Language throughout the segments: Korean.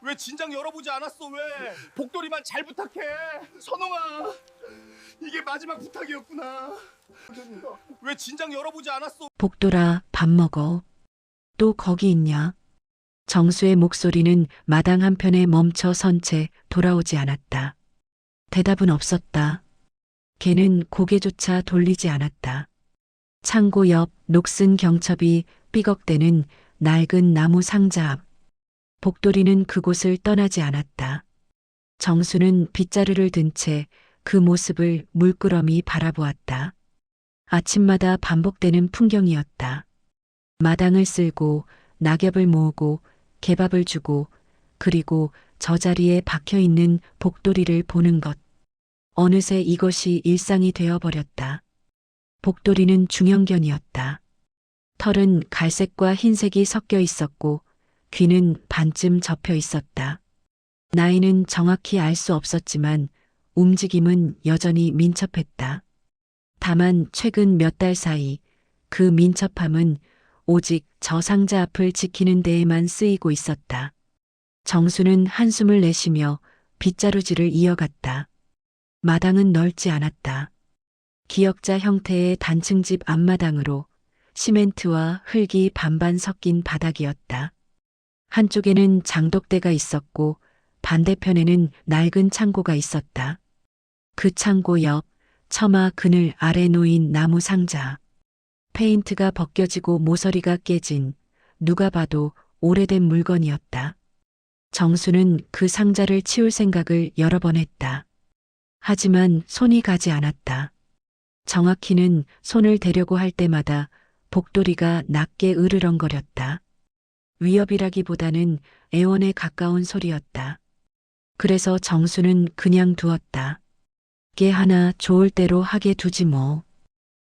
왜 진작 열어보지 않았어? 왜? 복돌이만 잘 부탁해. 선홍아, 이게 마지막 부탁이었구나. 왜 진작 열어보지 않았어? 복돌아, 밥 먹어. 또 거기 있냐? 정수의 목소리는 마당 한편에 멈춰 선 채 돌아오지 않았다. 대답은 없었다. 걔는 고개조차 돌리지 않았다. 창고 옆 녹슨 경첩이 삐걱대는 낡은 나무 상자 앞. 복돌이는 그곳을 떠나지 않았다. 정수는 빗자루를 든 채 그 모습을 물끄러미 바라보았다. 아침마다 반복되는 풍경이었다. 마당을 쓸고 낙엽을 모으고 개밥을 주고 그리고 저 자리에 박혀 있는 복돌이를 보는 것. 어느새 이것이 일상이 되어버렸다. 복돌이는 중형견이었다. 털은 갈색과 흰색이 섞여 있었고 귀는 반쯤 접혀 있었다. 나이는 정확히 알 수 없었지만 움직임은 여전히 민첩했다. 다만 최근 몇 달 사이 그 민첩함은 오직 저 상자 앞을 지키는 데에만 쓰이고 있었다. 정수는 한숨을 내쉬며 빗자루질을 이어갔다. 마당은 넓지 않았다. 기역자 형태의 단층집 앞마당으로 시멘트와 흙이 반반 섞인 바닥이었다. 한쪽에는 장독대가 있었고 반대편에는 낡은 창고가 있었다. 그 창고 옆 처마 그늘 아래 놓인 나무 상자. 페인트가 벗겨지고 모서리가 깨진 누가 봐도 오래된 물건이었다. 정수는 그 상자를 치울 생각을 여러 번 했다. 하지만 손이 가지 않았다. 정확히는 손을 대려고 할 때마다 복돌이가 낮게 으르렁거렸다. 위협이라기보다는 애원에 가까운 소리였다. 그래서 정수는 그냥 두었다. 걔 하나 좋을 대로 하게 두지 뭐.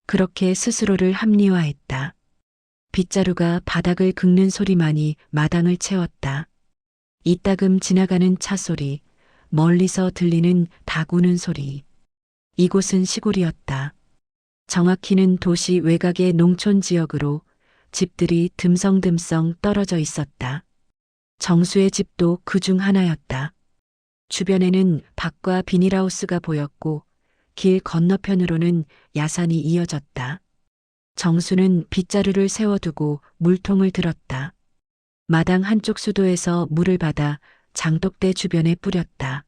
그렇게 스스로를 합리화했다. 빗자루가 바닥을 긁는 소리만이 마당을 채웠다. 이따금 지나가는 차 소리, 멀리서 들리는 닭 우는 소리. 이곳은 시골이었다. 정확히는 도시 외곽의 농촌 지역으로 집들이 듬성듬성 떨어져 있었다. 정수의 집도 그중 하나였다. 주변에는 밭과 비닐하우스가 보였고 길 건너편으로는 야산이 이어졌다. 정수는 빗자루를 세워두고 물통을 들었다. 마당 한쪽 수도에서 물을 받아 장독대 주변에 뿌렸다.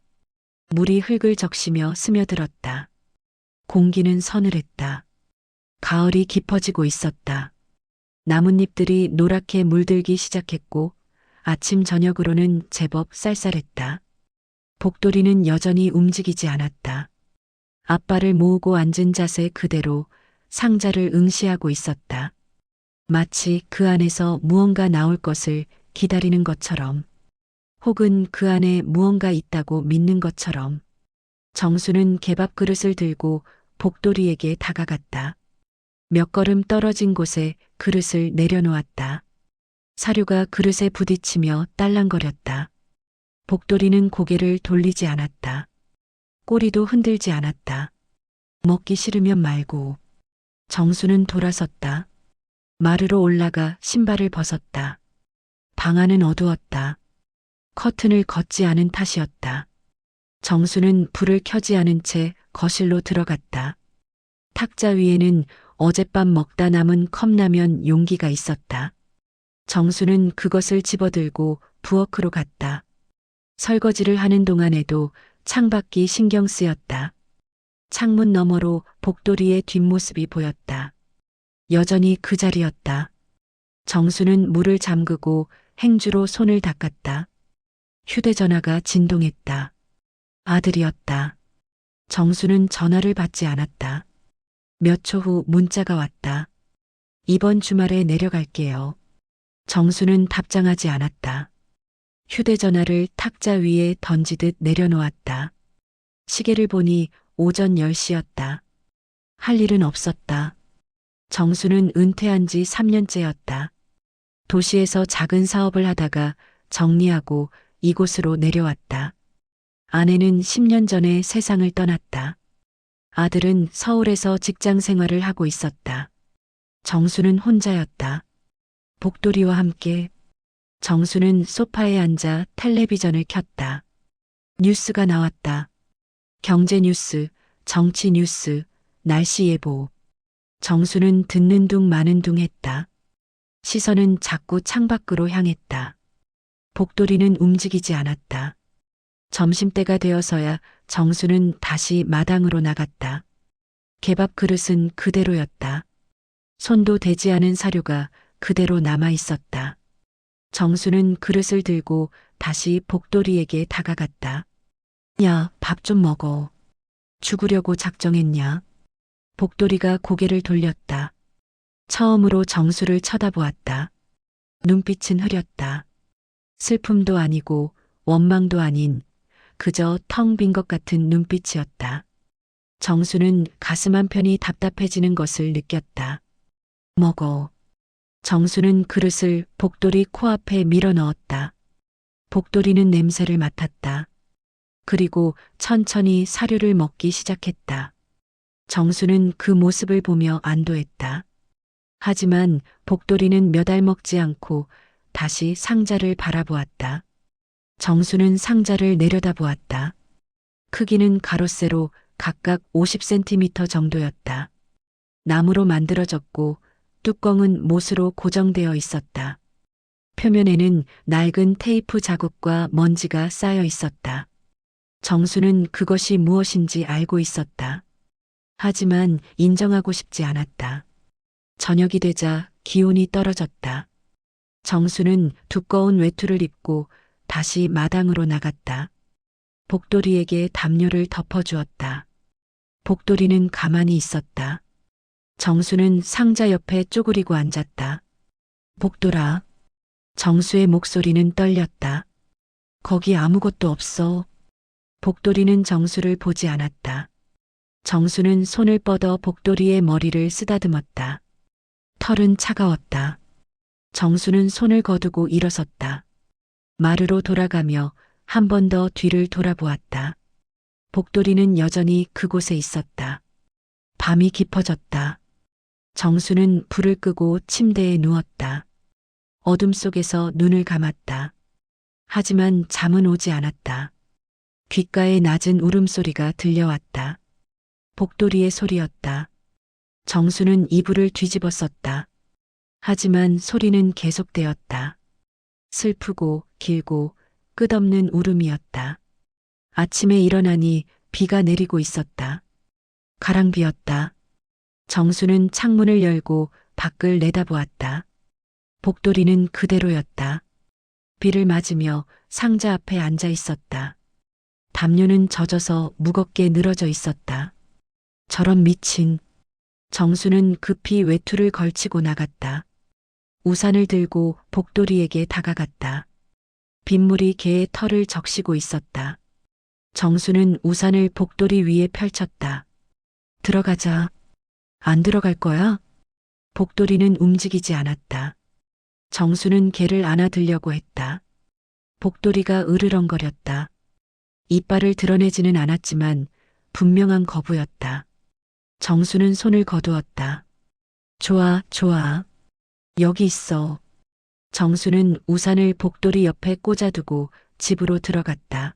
물이 흙을 적시며 스며들었다. 공기는 서늘했다. 가을이 깊어지고 있었다. 나뭇잎들이 노랗게 물들기 시작했고 아침 저녁으로는 제법 쌀쌀했다. 복돌이는 여전히 움직이지 않았다. 앞발을 모으고 앉은 자세 그대로 상자를 응시하고 있었다. 마치 그 안에서 무언가 나올 것을 기다리는 것처럼, 혹은 그 안에 무언가 있다고 믿는 것처럼. 정수는 개밥 그릇을 들고 복돌이에게 다가갔다. 몇 걸음 떨어진 곳에 그릇을 내려놓았다. 사료가 그릇에 부딪히며 딸랑거렸다. 복돌이는 고개를 돌리지 않았다. 꼬리도 흔들지 않았다. 먹기 싫으면 말고. 정수는 돌아섰다. 마루로 올라가 신발을 벗었다. 방 안은 어두웠다. 커튼을 걷지 않은 탓이었다. 정수는 불을 켜지 않은 채 거실로 들어갔다. 탁자 위에는 어젯밤 먹다 남은 컵라면 용기가 있었다. 정수는 그것을 집어들고 부엌으로 갔다. 설거지를 하는 동안에도 창밖이 신경 쓰였다. 창문 너머로 복돌이의 뒷모습이 보였다. 여전히 그 자리였다. 정수는 물을 잠그고 행주로 손을 닦았다. 휴대전화가 진동했다. 아들이었다. 정수는 전화를 받지 않았다. 몇 초 후 문자가 왔다. 이번 주말에 내려갈게요. 정수는 답장하지 않았다. 휴대전화를 탁자 위에 던지듯 내려놓았다. 시계를 보니 오전 10시였다. 할 일은 없었다. 정수는 은퇴한 지 3년째였다. 도시에서 작은 사업을 하다가 정리하고 이곳으로 내려왔다. 아내는 10년 전에 세상을 떠났다. 아들은 서울에서 직장 생활을 하고 있었다. 정수는 혼자였다. 복돌이와 함께 정수는 소파에 앉아 텔레비전을 켰다. 뉴스가 나왔다. 경제 뉴스, 정치 뉴스, 날씨 예보. 정수는 듣는 둥 마는 둥 했다. 시선은 자꾸 창밖으로 향했다. 복돌이는 움직이지 않았다. 점심때가 되어서야 정수는 다시 마당으로 나갔다. 개밥 그릇은 그대로였다. 손도 대지 않은 사료가 그대로 남아 있었다. 정수는 그릇을 들고 다시 복돌이에게 다가갔다. 야, 밥 좀 먹어. 죽으려고 작정했냐? 복돌이가 고개를 돌렸다. 처음으로 정수를 쳐다보았다. 눈빛은 흐렸다. 슬픔도 아니고 원망도 아닌 그저 텅 빈 것 같은 눈빛이었다. 정수는 가슴 한편이 답답해지는 것을 느꼈다. 먹어. 정수는 그릇을 복돌이 코앞에 밀어 넣었다. 복돌이는 냄새를 맡았다. 그리고 천천히 사료를 먹기 시작했다. 정수는 그 모습을 보며 안도했다. 하지만 복돌이는 몇 알 먹지 않고 다시 상자를 바라보았다. 정수는 상자를 내려다보았다. 크기는 가로세로 각각 50cm 정도였다. 나무로 만들어졌고 뚜껑은 못으로 고정되어 있었다. 표면에는 낡은 테이프 자국과 먼지가 쌓여 있었다. 정수는 그것이 무엇인지 알고 있었다. 하지만 인정하고 싶지 않았다. 저녁이 되자 기온이 떨어졌다. 정수는 두꺼운 외투를 입고 다시 마당으로 나갔다. 복돌이에게 담요를 덮어주었다. 복돌이는 가만히 있었다. 정수는 상자 옆에 쪼그리고 앉았다. 복돌아. 정수의 목소리는 떨렸다. 거기 아무것도 없어. 복돌이는 정수를 보지 않았다. 정수는 손을 뻗어 복돌이의 머리를 쓰다듬었다. 털은 차가웠다. 정수는 손을 거두고 일어섰다. 마루로 돌아가며 한 번 더 뒤를 돌아보았다. 복돌이는 여전히 그곳에 있었다. 밤이 깊어졌다. 정수는 불을 끄고 침대에 누웠다. 어둠 속에서 눈을 감았다. 하지만 잠은 오지 않았다. 귓가에 낮은 울음소리가 들려왔다. 복돌이의 소리였다. 정수는 이불을 뒤집어 썼다. 하지만 소리는 계속되었다. 슬프고 길고 끝없는 울음이었다. 아침에 일어나니 비가 내리고 있었다. 가랑비였다. 정수는 창문을 열고 밖을 내다보았다. 복돌이는 그대로였다. 비를 맞으며 상자 앞에 앉아 있었다. 담요는 젖어서 무겁게 늘어져 있었다. 저런 미친. 정수는 급히 외투를 걸치고 나갔다. 우산을 들고 복돌이에게 다가갔다. 빗물이 개의 털을 적시고 있었다. 정수는 우산을 복돌이 위에 펼쳤다. 들어가자. 안 들어갈 거야? 복돌이는 움직이지 않았다. 정수는 개를 안아들려고 했다. 복돌이가 으르렁거렸다. 이빨을 드러내지는 않았지만 분명한 거부였다. 정수는 손을 거두었다. 좋아, 좋아. 여기 있어. 정수는 우산을 복돌이 옆에 꽂아두고 집으로 들어갔다.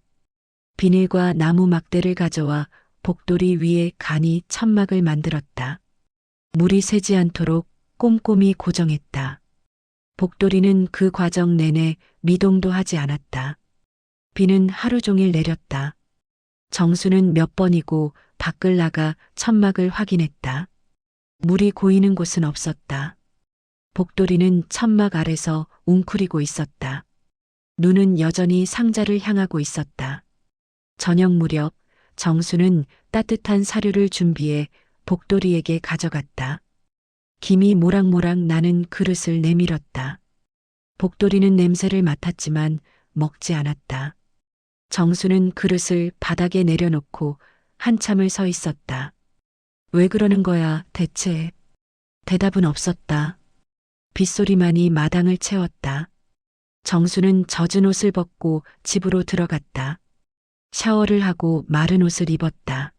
비닐과 나무 막대를 가져와 복돌이 위에 간이 천막을 만들었다. 물이 새지 않도록 꼼꼼히 고정했다. 복돌이는 그 과정 내내 미동도 하지 않았다. 비는 하루 종일 내렸다. 정수는 몇 번이고 밖을 나가 천막을 확인했다. 물이 고이는 곳은 없었다. 복돌이는 천막 아래서 웅크리고 있었다. 눈은 여전히 상자를 향하고 있었다. 저녁 무렵 정수는 따뜻한 사료를 준비해 복돌이에게 가져갔다. 김이 모락모락 나는 그릇을 내밀었다. 복돌이는 냄새를 맡았지만 먹지 않았다. 정수는 그릇을 바닥에 내려놓고 한참을 서 있었다. 왜 그러는 거야, 대체? 대답은 없었다. 빗소리만이 마당을 채웠다. 정수는 젖은 옷을 벗고 집으로 들어갔다. 샤워를 하고 마른 옷을 입었다.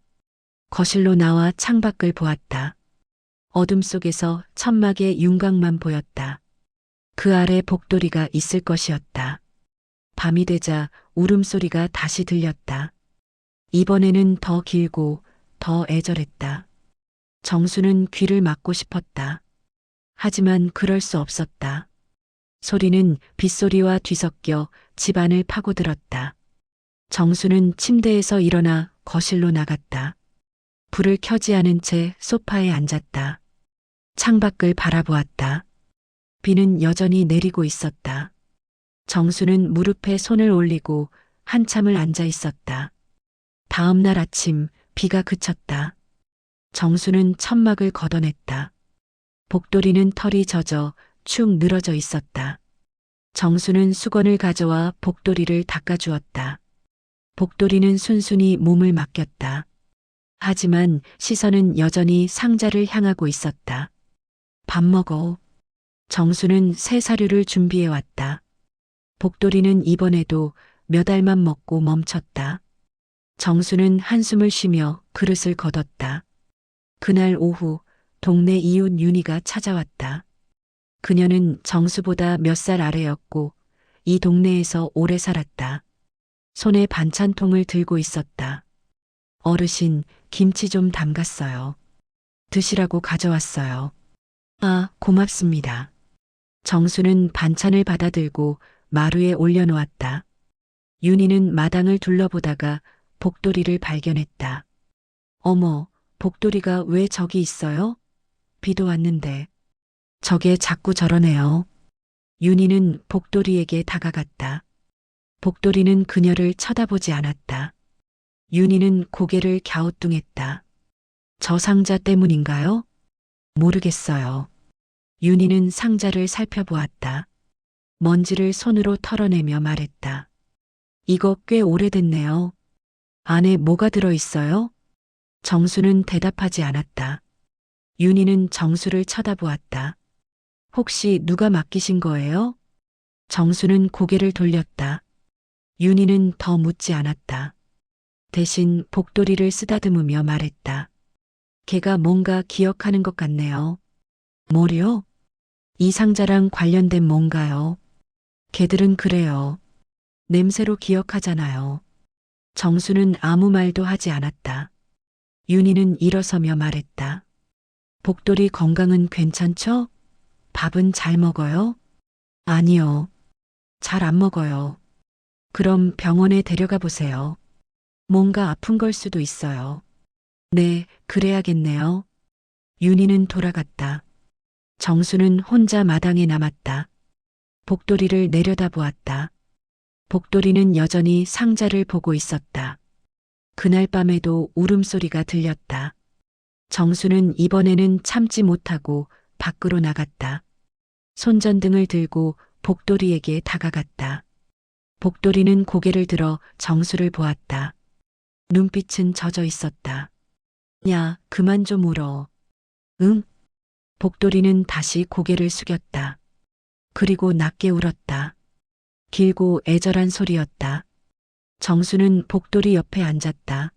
거실로 나와 창밖을 보았다. 어둠 속에서 천막의 윤곽만 보였다. 그 아래 복돌이가 있을 것이었다. 밤이 되자 울음소리가 다시 들렸다. 이번에는 더 길고 더 애절했다. 정수는 귀를 막고 싶었다. 하지만 그럴 수 없었다. 소리는 빗소리와 뒤섞여 집안을 파고들었다. 정수는 침대에서 일어나 거실로 나갔다. 불을 켜지 않은 채 소파에 앉았다. 창밖을 바라보았다. 비는 여전히 내리고 있었다. 정수는 무릎에 손을 올리고 한참을 앉아 있었다. 다음 날 아침 비가 그쳤다. 정수는 천막을 걷어냈다. 복돌이는 털이 젖어 축 늘어져 있었다. 정수는 수건을 가져와 복돌이를 닦아주었다. 복돌이는 순순히 몸을 맡겼다. 하지만 시선은 여전히 상자를 향하고 있었다. 밥 먹어. 정수는 새 사료를 준비해 왔다. 복돌이는 이번에도 몇 알만 먹고 멈췄다. 정수는 한숨을 쉬며 그릇을 걷었다. 그날 오후 동네 이웃 윤희가 찾아왔다. 그녀는 정수보다 몇 살 아래였고 이 동네에서 오래 살았다. 손에 반찬통을 들고 있었다. 어르신, 김치 좀 담갔어요. 드시라고 가져왔어요. 아, 고맙습니다. 정수는 반찬을 받아들고 마루에 올려놓았다. 윤희는 마당을 둘러보다가 복돌이를 발견했다. 어머, 복돌이가 왜 저기 있어요? 비도 왔는데. 저게 자꾸 저러네요. 윤희는 복돌이에게 다가갔다. 복돌이는 그녀를 쳐다보지 않았다. 윤희는 고개를 갸우뚱했다. 저 상자 때문인가요? 모르겠어요. 윤희는 상자를 살펴보았다. 먼지를 손으로 털어내며 말했다. 이거 꽤 오래됐네요. 안에 뭐가 들어있어요? 정수는 대답하지 않았다. 윤희는 정수를 쳐다보았다. 혹시 누가 맡기신 거예요? 정수는 고개를 돌렸다. 윤희는 더 묻지 않았다. 대신 복돌이를 쓰다듬으며 말했다. 걔가 뭔가 기억하는 것 같네요. 뭐요? 이 상자랑 관련된 뭔가요? 걔들은 그래요. 냄새로 기억하잖아요. 정수는 아무 말도 하지 않았다. 윤희는 일어서며 말했다. 복돌이 건강은 괜찮죠? 밥은 잘 먹어요? 아니요. 잘 안 먹어요. 그럼 병원에 데려가 보세요. 뭔가 아픈 걸 수도 있어요. 네, 그래야겠네요. 윤희는 돌아갔다. 정수는 혼자 마당에 남았다. 복돌이를 내려다보았다. 복돌이는 여전히 상자를 보고 있었다. 그날 밤에도 울음소리가 들렸다. 정수는 이번에는 참지 못하고 밖으로 나갔다. 손전등을 들고 복돌이에게 다가갔다. 복돌이는 고개를 들어 정수를 보았다. 눈빛은 젖어 있었다. 야, 그만 좀 울어. 응? 복돌이는 다시 고개를 숙였다. 그리고 낮게 울었다. 길고 애절한 소리였다. 정수는 복돌이 옆에 앉았다.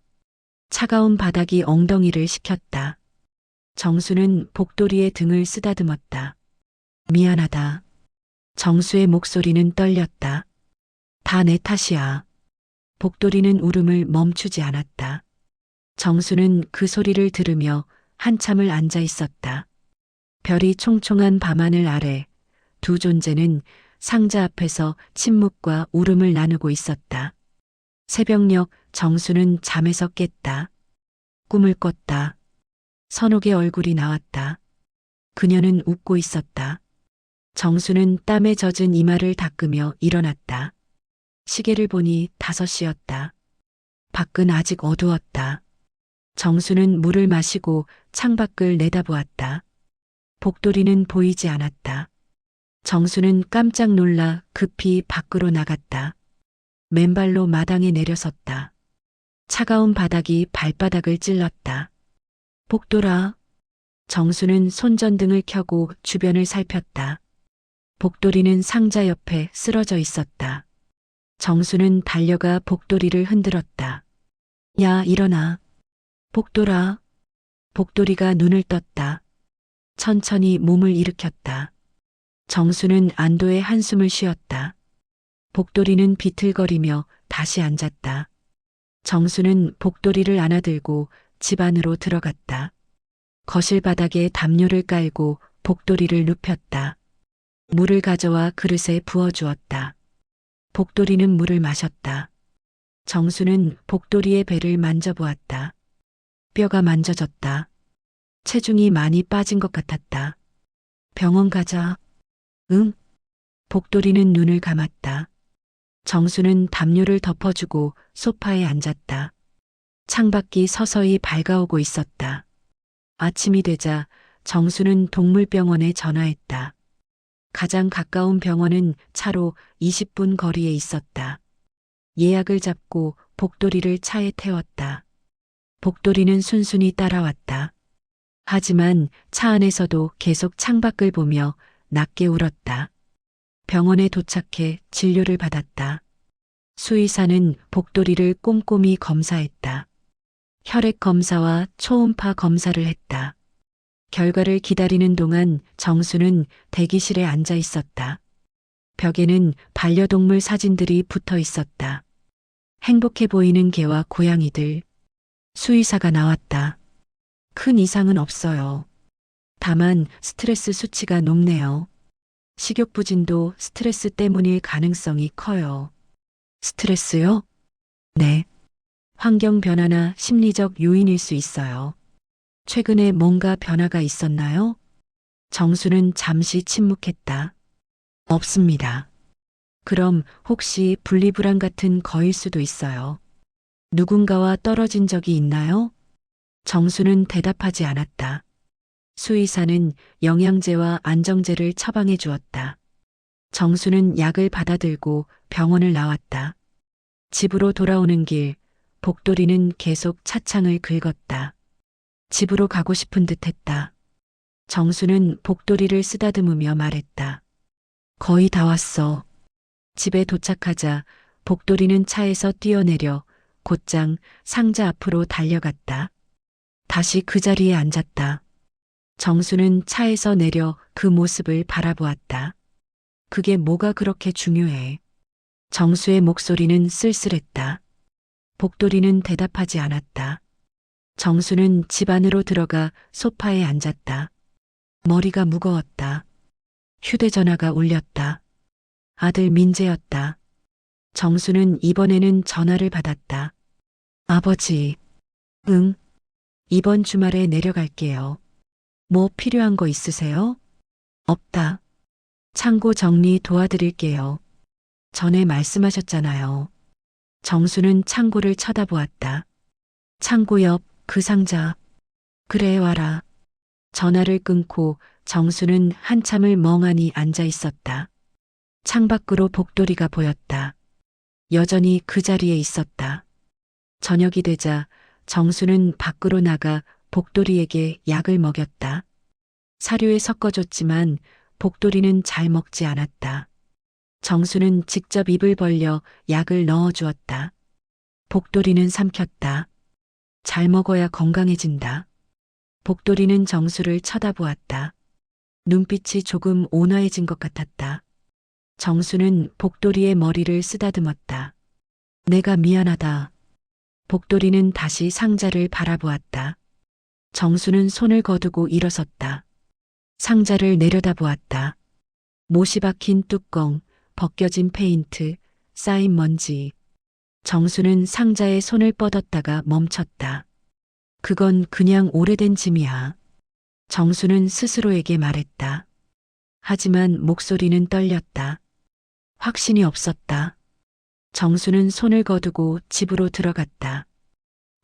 차가운 바닥이 엉덩이를 식혔다. 정수는 복돌이의 등을 쓰다듬었다. 미안하다. 정수의 목소리는 떨렸다. 다 내 탓이야. 복돌이는 울음을 멈추지 않았다. 정수는 그 소리를 들으며 한참을 앉아 있었다. 별이 총총한 밤하늘 아래 두 존재는 상자 앞에서 침묵과 울음을 나누고 있었다. 새벽녘 정수는 잠에서 깼다. 꿈을 꿨다. 선옥의 얼굴이 나왔다. 그녀는 웃고 있었다. 정수는 땀에 젖은 이마를 닦으며 일어났다. 시계를 보니 5시였다. 밖은 아직 어두웠다. 정수는 물을 마시고 창밖을 내다보았다. 복돌이는 보이지 않았다. 정수는 깜짝 놀라 급히 밖으로 나갔다. 맨발로 마당에 내려섰다. 차가운 바닥이 발바닥을 찔렀다. 복돌아. 정수는 손전등을 켜고 주변을 살폈다. 복돌이는 상자 옆에 쓰러져 있었다. 정수는 달려가 복돌이를 흔들었다. 야, 일어나. 복돌아. 복돌이가 눈을 떴다. 천천히 몸을 일으켰다. 정수는 안도의 한숨을 쉬었다. 복돌이는 비틀거리며 다시 앉았다. 정수는 복돌이를 안아들고 집 안으로 들어갔다. 거실 바닥에 담요를 깔고 복돌이를 눕혔다. 물을 가져와 그릇에 부어주었다. 복돌이는 물을 마셨다. 정수는 복돌이의 배를 만져보았다. 뼈가 만져졌다. 체중이 많이 빠진 것 같았다. 병원 가자. 응? 복돌이는 눈을 감았다. 정수는 담요를 덮어주고 소파에 앉았다. 창밖이 서서히 밝아오고 있었다. 아침이 되자 정수는 동물병원에 전화했다. 가장 가까운 병원은 차로 20분 거리에 있었다. 예약을 잡고 복돌이를 차에 태웠다. 복돌이는 순순히 따라왔다. 하지만 차 안에서도 계속 창밖을 보며 낮게 울었다. 병원에 도착해 진료를 받았다. 수의사는 복돌이를 꼼꼼히 검사했다. 혈액 검사와 초음파 검사를 했다. 결과를 기다리는 동안 정수는 대기실에 앉아 있었다. 벽에는 반려동물 사진들이 붙어 있었다. 행복해 보이는 개와 고양이들. 수의사가 나왔다. 큰 이상은 없어요. 다만 스트레스 수치가 높네요. 식욕부진도 스트레스 때문일 가능성이 커요. 스트레스요? 네. 환경 변화나 심리적 요인일 수 있어요. 최근에 뭔가 변화가 있었나요? 정수는 잠시 침묵했다. 없습니다. 그럼 혹시 분리불안 같은 거일 수도 있어요. 누군가와 떨어진 적이 있나요? 정수는 대답하지 않았다. 수의사는 영양제와 안정제를 처방해 주었다. 정수는 약을 받아들고 병원을 나왔다. 집으로 돌아오는 길, 복돌이는 계속 차창을 긁었다. 집으로 가고 싶은 듯 했다. 정수는 복돌이를 쓰다듬으며 말했다. 거의 다 왔어. 집에 도착하자 복돌이는 차에서 뛰어내려 곧장 상자 앞으로 달려갔다. 다시 그 자리에 앉았다. 정수는 차에서 내려 그 모습을 바라보았다. 그게 뭐가 그렇게 중요해? 정수의 목소리는 쓸쓸했다. 복돌이는 대답하지 않았다. 정수는 집 안으로 들어가 소파에 앉았다. 머리가 무거웠다. 휴대전화가 울렸다. 아들 민재였다. 정수는 이번에는 전화를 받았다. 아버지. 응. 이번 주말에 내려갈게요. 뭐 필요한 거 있으세요? 없다. 창고 정리 도와드릴게요. 전에 말씀하셨잖아요. 정수는 창고를 쳐다보았다. 창고 옆 그 상자. 그래 와라. 전화를 끊고 정수는 한참을 멍하니 앉아 있었다. 창밖으로 복돌이가 보였다. 여전히 그 자리에 있었다. 저녁이 되자 정수는 밖으로 나가 복돌이에게 약을 먹였다. 사료에 섞어줬지만 복돌이는 잘 먹지 않았다. 정수는 직접 입을 벌려 약을 넣어주었다. 복돌이는 삼켰다. 잘 먹어야 건강해진다. 복돌이는 정수를 쳐다보았다. 눈빛이 조금 온화해진 것 같았다. 정수는 복돌이의 머리를 쓰다듬었다. 내가 미안하다. 복돌이는 다시 상자를 바라보았다. 정수는 손을 거두고 일어섰다. 상자를 내려다보았다. 못이 박힌 뚜껑, 벗겨진 페인트, 쌓인 먼지. 정수는 상자에 손을 뻗었다가 멈췄다. 그건 그냥 오래된 짐이야. 정수는 스스로에게 말했다. 하지만 목소리는 떨렸다. 확신이 없었다. 정수는 손을 거두고 집으로 들어갔다.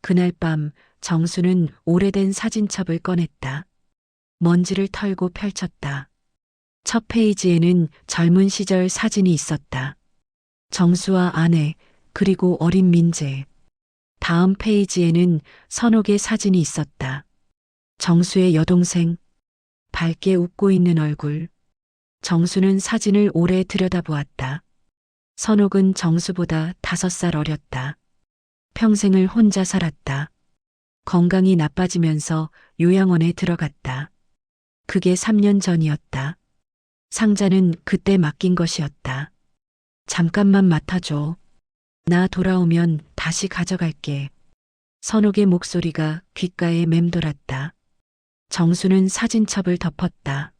그날 밤 정수는 오래된 사진첩을 꺼냈다. 먼지를 털고 펼쳤다. 첫 페이지에는 젊은 시절 사진이 있었다. 정수와 아내, 그리고 어린 민재. 다음 페이지에는 선옥의 사진이 있었다. 정수의 여동생, 밝게 웃고 있는 얼굴. 정수는 사진을 오래 들여다보았다. 선옥은 정수보다 5살 어렸다. 평생을 혼자 살았다. 건강이 나빠지면서 요양원에 들어갔다. 그게 3년 전이었다. 상자는 그때 맡긴 것이었다. 잠깐만 맡아줘. 나 돌아오면 다시 가져갈게. 선옥의 목소리가 귓가에 맴돌았다. 정수는 사진첩을 덮었다.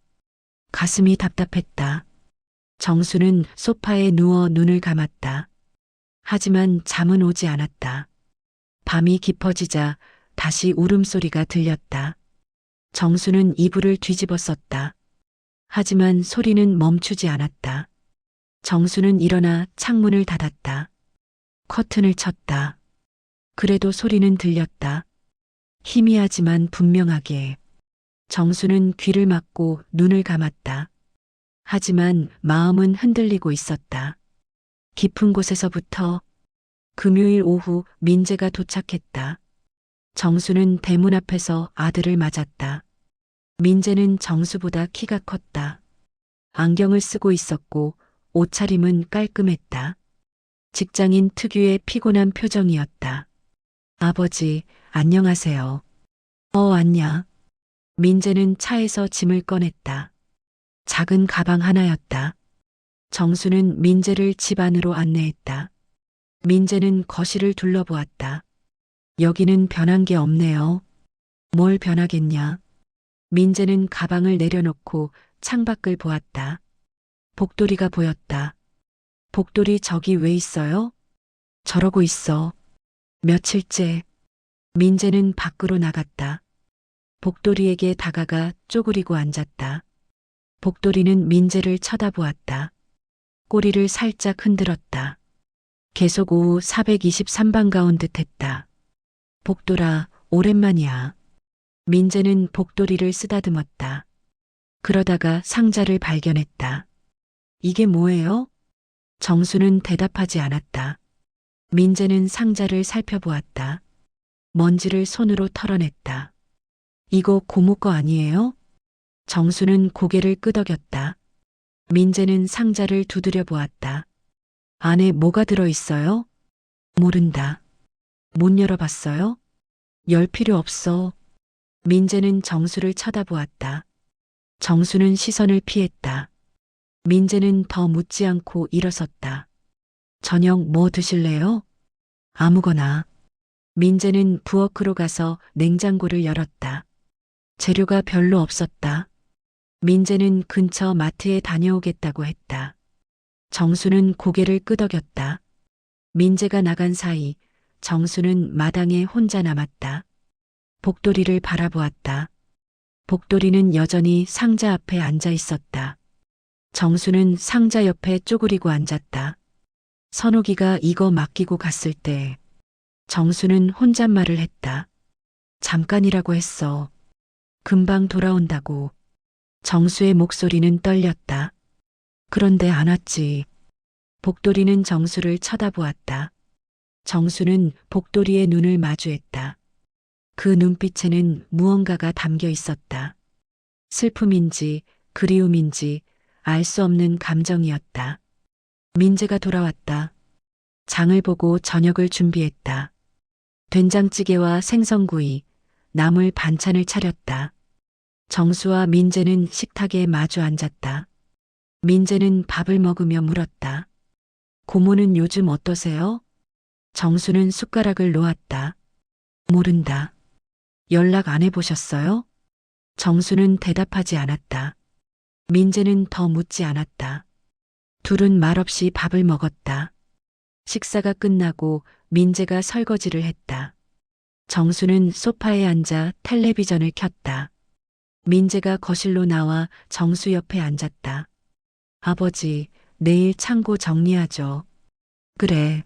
가슴이 답답했다. 정수는 소파에 누워 눈을 감았다. 하지만 잠은 오지 않았다. 밤이 깊어지자 다시 울음소리가 들렸다. 정수는 이불을 뒤집어 썼다. 하지만 소리는 멈추지 않았다. 정수는 일어나 창문을 닫았다. 커튼을 쳤다. 그래도 소리는 들렸다. 희미하지만 분명하게. 정수는 귀를 막고 눈을 감았다. 하지만 마음은 흔들리고 있었다. 깊은 곳에서부터 금요일 오후 민재가 도착했다. 정수는 대문 앞에서 아들을 맞았다. 민재는 정수보다 키가 컸다. 안경을 쓰고 있었고 옷차림은 깔끔했다. 직장인 특유의 피곤한 표정이었다. 아버지, 안녕하세요. 안녕. 민재는 차에서 짐을 꺼냈다. 작은 가방 하나였다. 정수는 민재를 집 안으로 안내했다. 민재는 거실을 둘러보았다. 여기는 변한 게 없네요. 뭘 변하겠냐. 민재는 가방을 내려놓고 창밖을 보았다. 복도리가 보였다. 복돌이 저기 왜 있어요? 저러고 있어. 며칠째. 민재는 밖으로 나갔다. 복돌이에게 다가가 쪼그리고 앉았다. 복돌이는 민재를 쳐다보았다. 꼬리를 살짝 흔들었다. 계속 오후 423방 가온 듯했다. 복돌아, 오랜만이야. 민재는 복돌이를 쓰다듬었다. 그러다가 상자를 발견했다. 이게 뭐예요? 정수는 대답하지 않았다. 민재는 상자를 살펴보았다. 먼지를 손으로 털어냈다. 이거 고모 거 아니에요? 정수는 고개를 끄덕였다. 민재는 상자를 두드려 보았다. 안에 뭐가 들어있어요? 모른다. 못 열어봤어요? 열 필요 없어. 민재는 정수를 쳐다보았다. 정수는 시선을 피했다. 민재는 더 묻지 않고 일어섰다. 저녁 뭐 드실래요? 아무거나. 민재는 부엌으로 가서 냉장고를 열었다. 재료가 별로 없었다. 민재는 근처 마트에 다녀오겠다고 했다. 정수는 고개를 끄덕였다. 민재가 나간 사이 정수는 마당에 혼자 남았다. 복돌이를 바라보았다. 복돌이는 여전히 상자 앞에 앉아 있었다. 정수는 상자 옆에 쪼그리고 앉았다. 선옥이가 이거 맡기고 갔을 때 정수는 혼잣말을 했다. 잠깐이라고 했어. 금방 돌아온다고. 정수의 목소리는 떨렸다. 그런데 안 왔지. 복돌이는 정수를 쳐다보았다. 정수는 복돌이의 눈을 마주했다. 그 눈빛에는 무언가가 담겨 있었다. 슬픔인지 그리움인지 알 수 없는 감정이었다. 민재가 돌아왔다. 장을 보고 저녁을 준비했다. 된장찌개와 생선구이, 나물 반찬을 차렸다. 정수와 민재는 식탁에 마주 앉았다. 민재는 밥을 먹으며 물었다. 고모는 요즘 어떠세요? 정수는 숟가락을 놓았다. 모른다. 연락 안 해보셨어요? 정수는 대답하지 않았다. 민재는 더 묻지 않았다. 둘은 말없이 밥을 먹었다. 식사가 끝나고 민재가 설거지를 했다. 정수는 소파에 앉아 텔레비전을 켰다. 민재가 거실로 나와 정수 옆에 앉았다. 아버지, 내일 창고 정리하죠. 그래.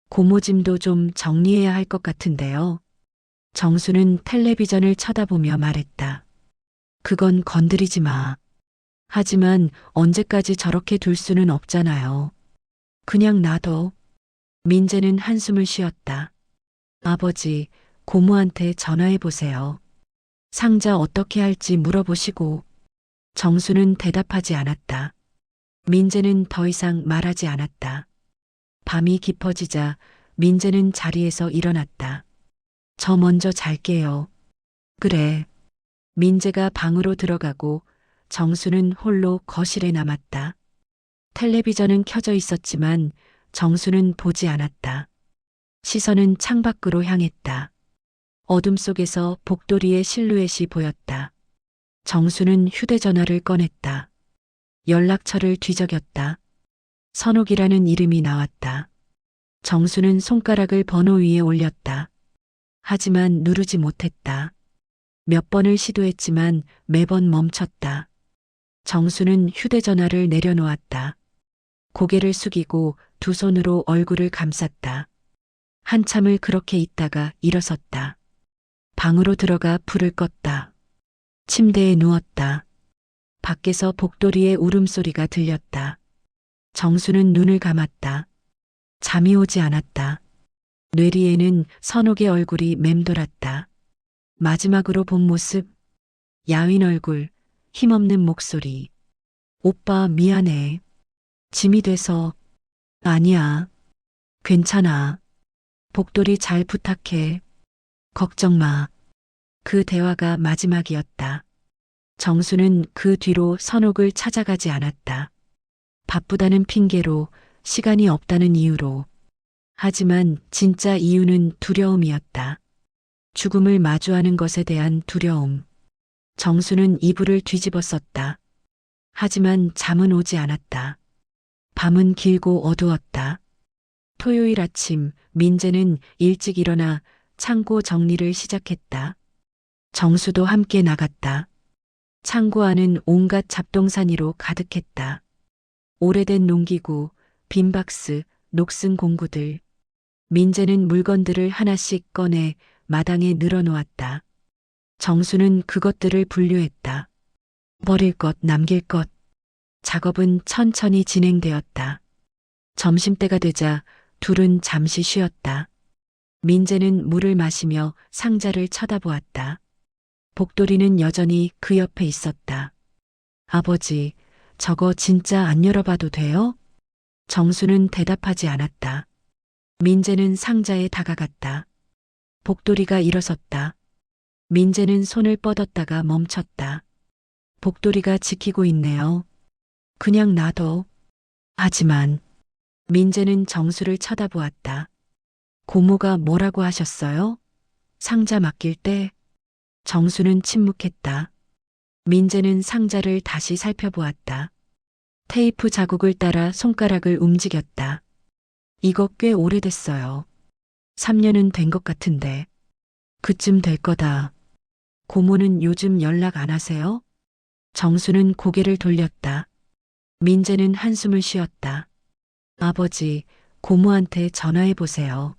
고모 짐도 좀 정리해야 할 것 같은데요. 정수는 텔레비전을 쳐다보며 말했다. 그건 건드리지 마. 하지만 언제까지 저렇게 둘 수는 없잖아요. 그냥 놔둬. 민재는 한숨을 쉬었다. 아버지, 고모한테 전화해 보세요. 상자 어떻게 할지 물어보시고. 정수는 대답하지 않았다. 민재는 더 이상 말하지 않았다. 밤이 깊어지자 민재는 자리에서 일어났다. 저 먼저 잘게요. 그래. 민재가 방으로 들어가고 정수는 홀로 거실에 남았다. 텔레비전은 켜져 있었지만 정수는 보지 않았다. 시선은 창밖으로 향했다. 어둠 속에서 복도리의 실루엣이 보였다. 정수는 휴대전화를 꺼냈다. 연락처를 뒤적였다. 선옥이라는 이름이 나왔다. 정수는 손가락을 번호 위에 올렸다. 하지만 누르지 못했다. 몇 번을 시도했지만 매번 멈췄다. 정수는 휴대전화를 내려놓았다. 고개를 숙이고 두 손으로 얼굴을 감쌌다. 한참을 그렇게 있다가 일어섰다. 방으로 들어가 불을 껐다. 침대에 누웠다. 밖에서 복도리의 울음소리가 들렸다. 정수는 눈을 감았다. 잠이 오지 않았다. 뇌리에는 선옥의 얼굴이 맴돌았다. 마지막으로 본 모습, 야윈 얼굴, 힘없는 목소리. 오빠 미안해. 짐이 돼서. 아니야. 괜찮아. 복돌이 잘 부탁해. 걱정 마. 그 대화가 마지막이었다. 정수는 그 뒤로 선옥을 찾아가지 않았다. 바쁘다는 핑계로, 시간이 없다는 이유로. 하지만 진짜 이유는 두려움이었다. 죽음을 마주하는 것에 대한 두려움. 정수는 이불을 뒤집어 썼다. 하지만 잠은 오지 않았다. 밤은 길고 어두웠다. 토요일 아침 민재는 일찍 일어나 창고 정리를 시작했다. 정수도 함께 나갔다. 창고 안은 온갖 잡동사니로 가득했다. 오래된 농기구, 빈 박스, 녹슨 공구들. 민재는 물건들을 하나씩 꺼내 마당에 늘어놓았다. 정수는 그것들을 분류했다. 버릴 것, 남길 것. 작업은 천천히 진행되었다. 점심때가 되자 둘은 잠시 쉬었다. 민재는 물을 마시며 상자를 쳐다보았다. 복돌이는 여전히 그 옆에 있었다. 아버지, 저거 진짜 안 열어봐도 돼요? 정수는 대답하지 않았다. 민재는 상자에 다가갔다. 복돌이가 일어섰다. 민재는 손을 뻗었다가 멈췄다. 복돌이가 지키고 있네요. 그냥 놔둬. 하지만 민재는 정수를 쳐다보았다. 고모가 뭐라고 하셨어요? 상자 맡길 때? 정수는 침묵했다. 민재는 상자를 다시 살펴보았다. 테이프 자국을 따라 손가락을 움직였다. 이거 꽤 오래됐어요. 3년은 된 것 같은데. 그쯤 될 거다. 고모는 요즘 연락 안 하세요? 정수는 고개를 돌렸다. 민재는 한숨을 쉬었다. 아버지, 고모한테 전화해 보세요.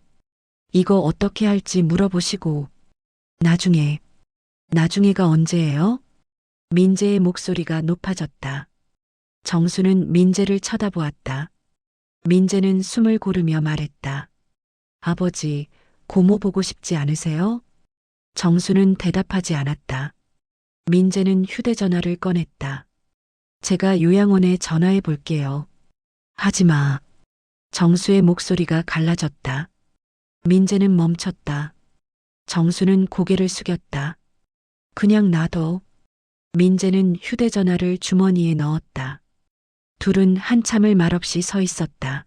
이거 어떻게 할지 물어보시고. 나중에가 언제예요? 민재의 목소리가 높아졌다. 정수는 민재를 쳐다보았다. 민재는 숨을 고르며 말했다. 아버지, 고모 보고 싶지 않으세요? 정수는 대답하지 않았다. 민재는 휴대전화를 꺼냈다. 제가 요양원에 전화해 볼게요. 하지 마. 정수의 목소리가 갈라졌다. 민재는 멈췄다. 정수는 고개를 숙였다. 그냥 놔둬. 민재는 휴대전화를 주머니에 넣었다. 둘은 한참을 말없이 서 있었다.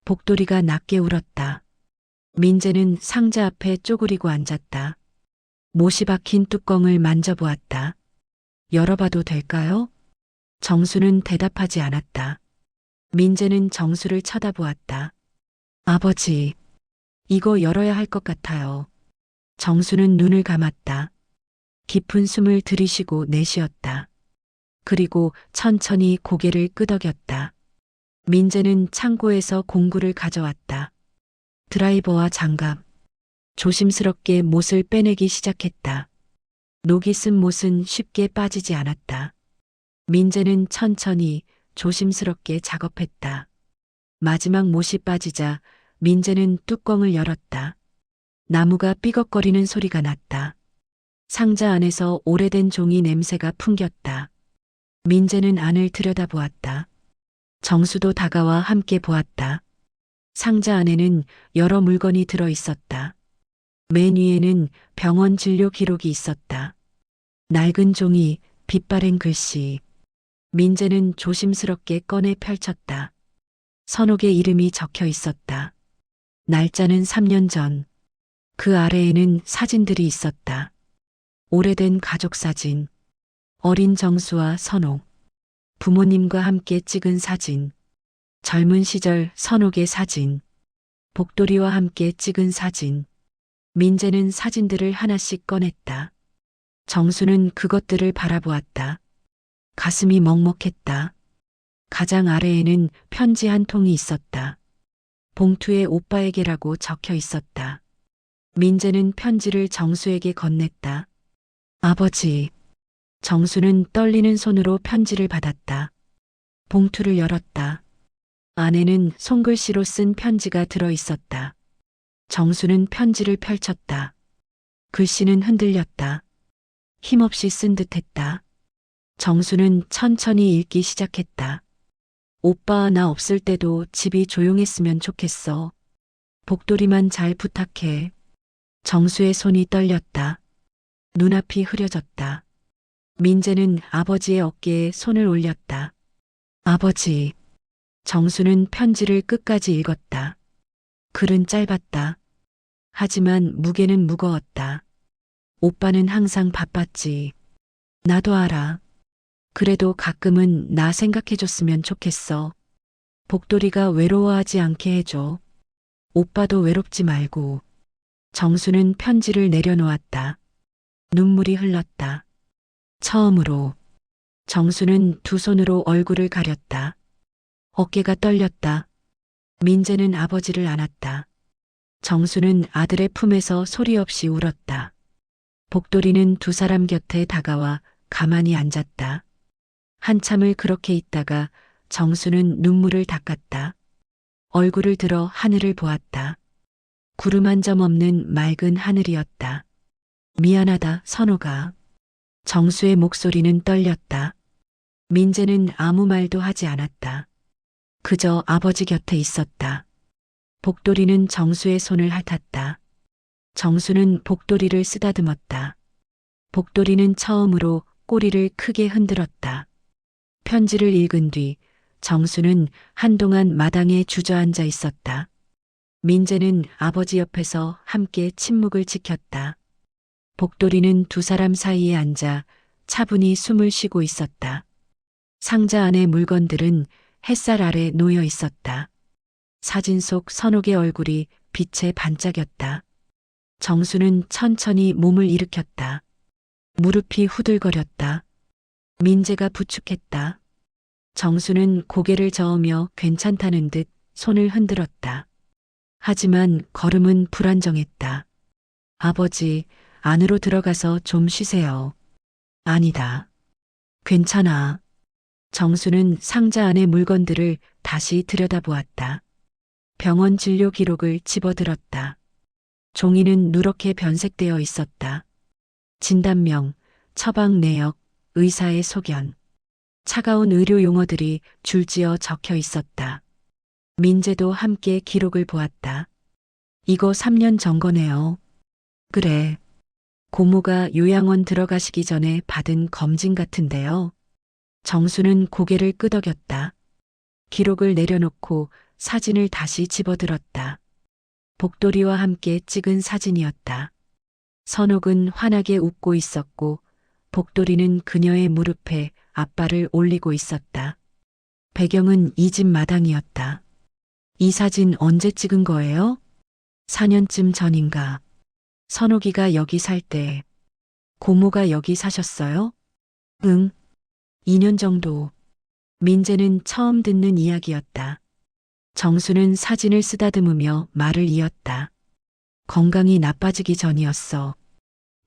복돌이가 낮게 울었다. 민재는 상자 앞에 쪼그리고 앉았다. 못이 박힌 뚜껑을 만져보았다. 열어봐도 될까요? 정수는 대답하지 않았다. 민재는 정수를 쳐다보았다. 아버지, 이거 열어야 할 것 같아요. 정수는 눈을 감았다. 깊은 숨을 들이쉬고 내쉬었다. 그리고 천천히 고개를 끄덕였다. 민재는 창고에서 공구를 가져왔다. 드라이버와 장갑. 조심스럽게 못을 빼내기 시작했다. 녹이 쓴 못은 쉽게 빠지지 않았다. 민재는 천천히 조심스럽게 작업했다. 마지막 못이 빠지자 민재는 뚜껑을 열었다. 나무가 삐걱거리는 소리가 났다. 상자 안에서 오래된 종이 냄새가 풍겼다. 민재는 안을 들여다보았다. 정수도 다가와 함께 보았다. 상자 안에는 여러 물건이 들어 있었다. 맨 위에는 병원 진료 기록이 있었다. 낡은 종이, 빛바랜 글씨. 민재는 조심스럽게 꺼내 펼쳤다. 선옥의 이름이 적혀 있었다. 날짜는 3년 전. 그 아래에는 사진들이 있었다. 오래된 가족 사진. 어린 정수와 선옥. 부모님과 함께 찍은 사진. 젊은 시절 선옥의 사진. 복돌이와 함께 찍은 사진. 민재는 사진들을 하나씩 꺼냈다. 정수는 그것들을 바라보았다. 가슴이 먹먹했다. 가장 아래에는 편지 한 통이 있었다. 봉투에 오빠에게라고 적혀 있었다. 민재는 편지를 정수에게 건넸다. 아버지. 정수는 떨리는 손으로 편지를 받았다. 봉투를 열었다. 안에는 손글씨로 쓴 편지가 들어 있었다. 정수는 편지를 펼쳤다. 글씨는 흔들렸다. 힘없이 쓴 듯했다. 정수는 천천히 읽기 시작했다. 오빠 나 없을 때도 집이 조용했으면 좋겠어. 복돌이만 잘 부탁해. 정수의 손이 떨렸다. 눈앞이 흐려졌다. 민재는 아버지의 어깨에 손을 올렸다. 아버지. 정수는 편지를 끝까지 읽었다. 글은 짧았다. 하지만 무게는 무거웠다. 오빠는 항상 바빴지. 나도 알아. 그래도 가끔은 나 생각해줬으면 좋겠어. 복돌이가 외로워하지 않게 해줘. 오빠도 외롭지 말고. 정수는 편지를 내려놓았다. 눈물이 흘렀다. 처음으로. 정수는 두 손으로 얼굴을 가렸다. 어깨가 떨렸다. 민재는 아버지를 안았다. 정수는 아들의 품에서 소리 없이 울었다. 복돌이는 두 사람 곁에 다가와 가만히 앉았다. 한참을 그렇게 있다가 정수는 눈물을 닦았다. 얼굴을 들어 하늘을 보았다. 구름 한 점 없는 맑은 하늘이었다. 미안하다, 선호가. 정수의 목소리는 떨렸다. 민재는 아무 말도 하지 않았다. 그저 아버지 곁에 있었다. 복돌이는 정수의 손을 핥았다. 정수는 복돌이를 쓰다듬었다. 복돌이는 처음으로 꼬리를 크게 흔들었다. 편지를 읽은 뒤 정수는 한동안 마당에 주저앉아 있었다. 민재는 아버지 옆에서 함께 침묵을 지켰다. 복돌이는 두 사람 사이에 앉아 차분히 숨을 쉬고 있었다. 상자 안의 물건들은 햇살 아래 놓여 있었다. 사진 속 선옥의 얼굴이 빛에 반짝였다. 정수는 천천히 몸을 일으켰다. 무릎이 후들거렸다. 민재가 부축했다. 정수는 고개를 저으며 괜찮다는 듯 손을 흔들었다. 하지만 걸음은 불안정했다. 아버지, 안으로 들어가서 좀 쉬세요. 아니다. 괜찮아. 정수는 상자 안의 물건들을 다시 들여다보았다. 병원 진료 기록을 집어들었다. 종이는 누렇게 변색되어 있었다. 진단명, 처방 내역, 의사의 소견. 차가운 의료 용어들이 줄지어 적혀 있었다. 민재도 함께 기록을 보았다. 이거 3년 전 거네요. 그래. 고모가 요양원 들어가시기 전에 받은 검진 같은데요. 정수는 고개를 끄덕였다. 기록을 내려놓고 사진을 다시 집어들었다. 복돌이와 함께 찍은 사진이었다. 선옥은 환하게 웃고 있었고 복돌이는 그녀의 무릎에 앞발을 올리고 있었다. 배경은 이 집 마당이었다. 이 사진 언제 찍은 거예요? 4년쯤 전인가. 선옥이가 여기 살 때. 고모가 여기 사셨어요? 응. 2년 정도. 민재는 처음 듣는 이야기였다. 정수는 사진을 쓰다듬으며 말을 이었다. 건강이 나빠지기 전이었어.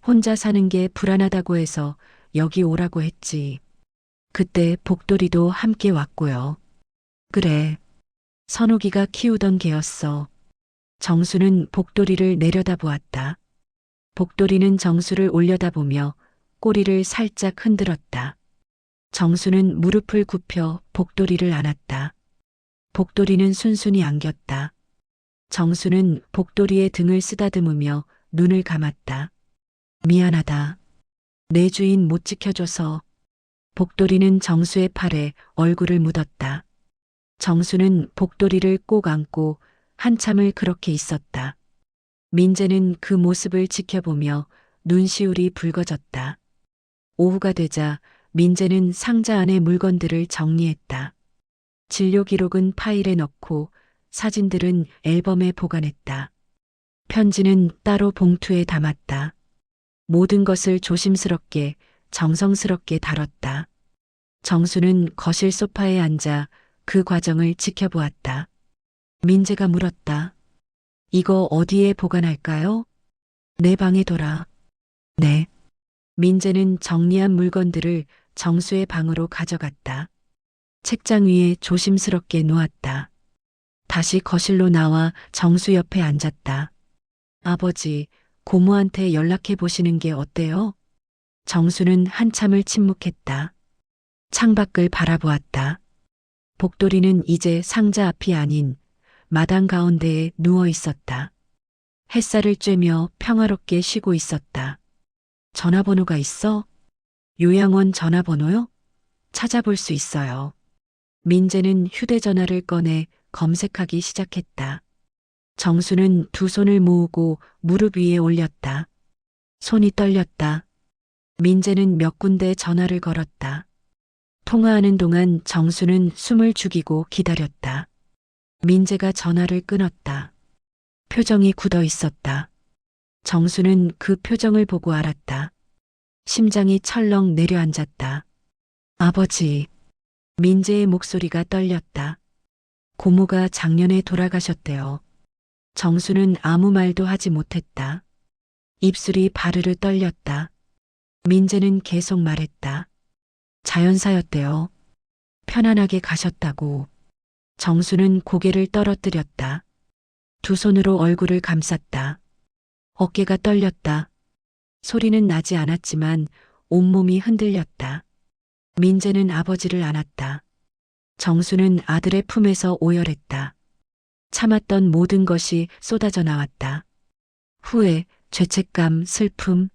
혼자 사는 게 불안하다고 해서 여기 오라고 했지. 그때 복돌이도 함께 왔고요. 그래. 선옥이가 키우던 개였어. 정수는 복돌이를 내려다보았다. 복돌이는 정수를 올려다보며 꼬리를 살짝 흔들었다. 정수는 무릎을 굽혀 복돌이를 안았다. 복돌이는 순순히 안겼다. 정수는 복돌이의 등을 쓰다듬으며 눈을 감았다. 미안하다. 내 주인 못 지켜줘서. 복돌이는 정수의 팔에 얼굴을 묻었다. 정수는 복돌이를 꼭 안고 한참을 그렇게 있었다. 민재는 그 모습을 지켜보며 눈시울이 붉어졌다. 오후가 되자 민재는 상자 안의 물건들을 정리했다. 진료 기록은 파일에 넣고 사진들은 앨범에 보관했다. 편지는 따로 봉투에 담았다. 모든 것을 조심스럽게 정성스럽게 다뤘다. 정수는 거실 소파에 앉아 그 과정을 지켜보았다. 민재가 물었다. 이거 어디에 보관할까요? 내 방에 둬라. 네. 민재는 정리한 물건들을 정수의 방으로 가져갔다. 책장 위에 조심스럽게 놓았다. 다시 거실로 나와 정수 옆에 앉았다. 아버지, 고모한테 연락해 보시는 게 어때요? 정수는 한참을 침묵했다. 창밖을 바라보았다. 복돌이는 이제 상자 앞이 아닌 마당 가운데에 누워 있었다. 햇살을 쬐며 평화롭게 쉬고 있었다. 전화번호가 있어? 요양원 전화번호요? 찾아볼 수 있어요. 민재는 휴대전화를 꺼내 검색하기 시작했다. 정수는 두 손을 모으고 무릎 위에 올렸다. 손이 떨렸다. 민재는 몇 군데 전화를 걸었다. 통화하는 동안 정수는 숨을 죽이고 기다렸다. 민재가 전화를 끊었다. 표정이 굳어 있었다. 정수는 그 표정을 보고 알았다. 심장이 철렁 내려앉았다. 아버지. 민재의 목소리가 떨렸다. 고모가 작년에 돌아가셨대요. 정수는 아무 말도 하지 못했다. 입술이 바르르 떨렸다. 민재는 계속 말했다. 자연사였대요. 편안하게 가셨다고. 정수는 고개를 떨어뜨렸다. 두 손으로 얼굴을 감쌌다. 어깨가 떨렸다. 소리는 나지 않았지만 온몸이 흔들렸다. 민재는 아버지를 안았다. 정수는 아들의 품에서 오열했다. 참았던 모든 것이 쏟아져 나왔다. 후회, 죄책감, 슬픔,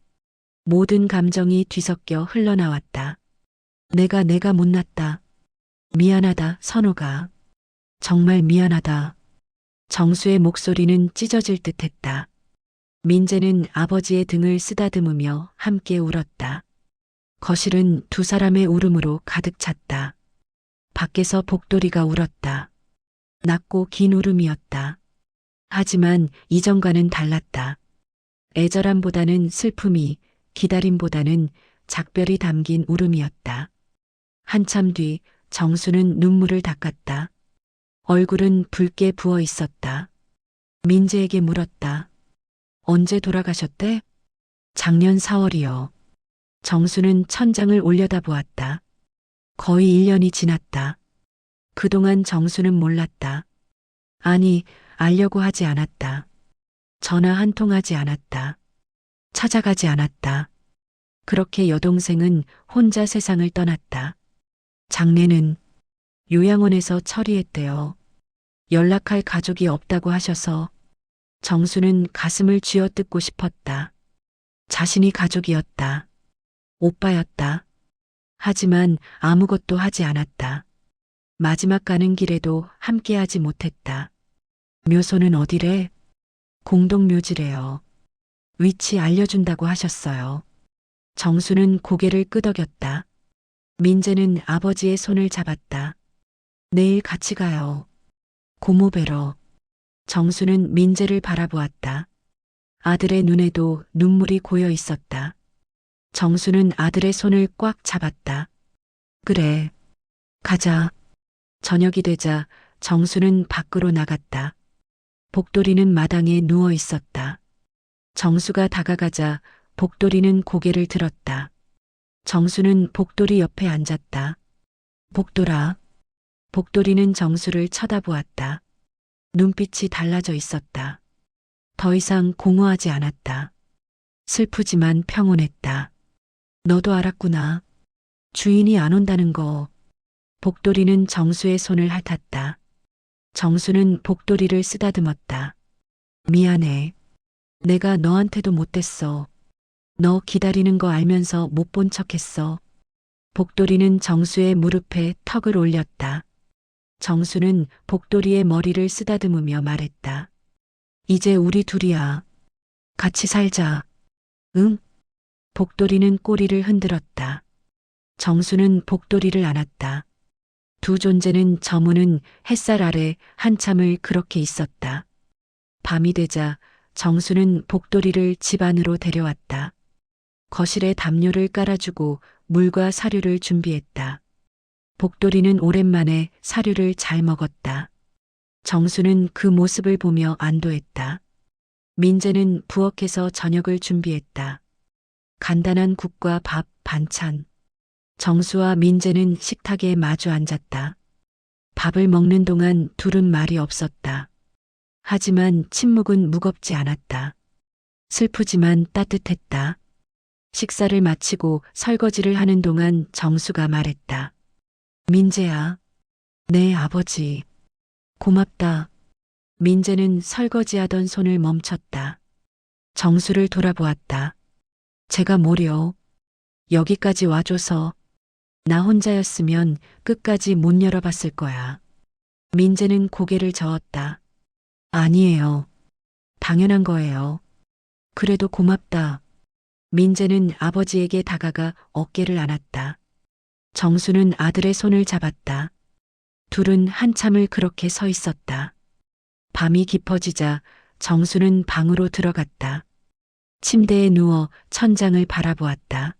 모든 감정이 뒤섞여 흘러나왔다. 내가 못났다. 미안하다, 선호가. 정말 미안하다. 정수의 목소리는 찢어질 듯했다. 민재는 아버지의 등을 쓰다듬으며 함께 울었다. 거실은 두 사람의 울음으로 가득 찼다. 밖에서 복돌이가 울었다. 낮고 긴 울음이었다. 하지만 이전과는 달랐다. 애절함보다는 슬픔이, 기다림보다는 작별이 담긴 울음이었다. 한참 뒤 정수는 눈물을 닦았다. 얼굴은 붉게 부어 있었다. 민재에게 물었다. 언제 돌아가셨대? 작년 4월이요. 정수는 천장을 올려다보았다. 거의 1년이 지났다. 그동안 정수는 몰랐다. 아니, 알려고 하지 않았다. 전화 한 통 하지 않았다. 찾아가지 않았다. 그렇게 여동생은 혼자 세상을 떠났다. 장례는 요양원에서 처리했대요. 연락할 가족이 없다고 하셔서. 정수는 가슴을 쥐어뜯고 싶었다. 자신이 가족이었다. 오빠였다. 하지만 아무것도 하지 않았다. 마지막 가는 길에도 함께하지 못했다. 묘소는 어디래? 공동묘지래요. 위치 알려준다고 하셨어요. 정수는 고개를 끄덕였다. 민재는 아버지의 손을 잡았다. 내일 같이 가요. 고모 뵈러. 정수는 민재를 바라보았다. 아들의 눈에도 눈물이 고여 있었다. 정수는 아들의 손을 꽉 잡았다. 그래. 가자. 저녁이 되자 정수는 밖으로 나갔다. 복돌이는 마당에 누워 있었다. 정수가 다가가자 복돌이는 고개를 들었다. 정수는 복돌이 옆에 앉았다. 복돌아. 복돌이는 정수를 쳐다보았다. 눈빛이 달라져 있었다. 더 이상 공허하지 않았다. 슬프지만 평온했다. 너도 알았구나. 주인이 안 온다는 거. 복돌이는 정수의 손을 핥았다. 정수는 복돌이를 쓰다듬었다. 미안해. 내가 너한테도 못됐어. 너 기다리는 거 알면서 못 본 척했어. 복돌이는 정수의 무릎에 턱을 올렸다. 정수는 복돌이의 머리를 쓰다듬으며 말했다. 이제 우리 둘이야. 같이 살자. 응? 복돌이는 꼬리를 흔들었다. 정수는 복돌이를 안았다. 두 존재는 저무는 햇살 아래 한참을 그렇게 있었다. 밤이 되자 정수는 복돌이를 집 안으로 데려왔다. 거실에 담요를 깔아주고 물과 사료를 준비했다. 복돌이는 오랜만에 사료를 잘 먹었다. 정수는 그 모습을 보며 안도했다. 민재는 부엌에서 저녁을 준비했다. 간단한 국과 밥, 반찬. 정수와 민재는 식탁에 마주 앉았다. 밥을 먹는 동안 둘은 말이 없었다. 하지만 침묵은 무겁지 않았다. 슬프지만 따뜻했다. 식사를 마치고 설거지를 하는 동안 정수가 말했다. 민재야, 네 아버지. 고맙다. 민재는 설거지하던 손을 멈췄다. 정수를 돌아보았다. 제가 뭐려. 여기까지 와줘서. 나 혼자였으면 끝까지 못 열어봤을 거야. 민재는 고개를 저었다. 아니에요. 당연한 거예요. 그래도 고맙다. 민재는 아버지에게 다가가 어깨를 안았다. 정수는 아들의 손을 잡았다. 둘은 한참을 그렇게 서 있었다. 밤이 깊어지자 정수는 방으로 들어갔다. 침대에 누워 천장을 바라보았다.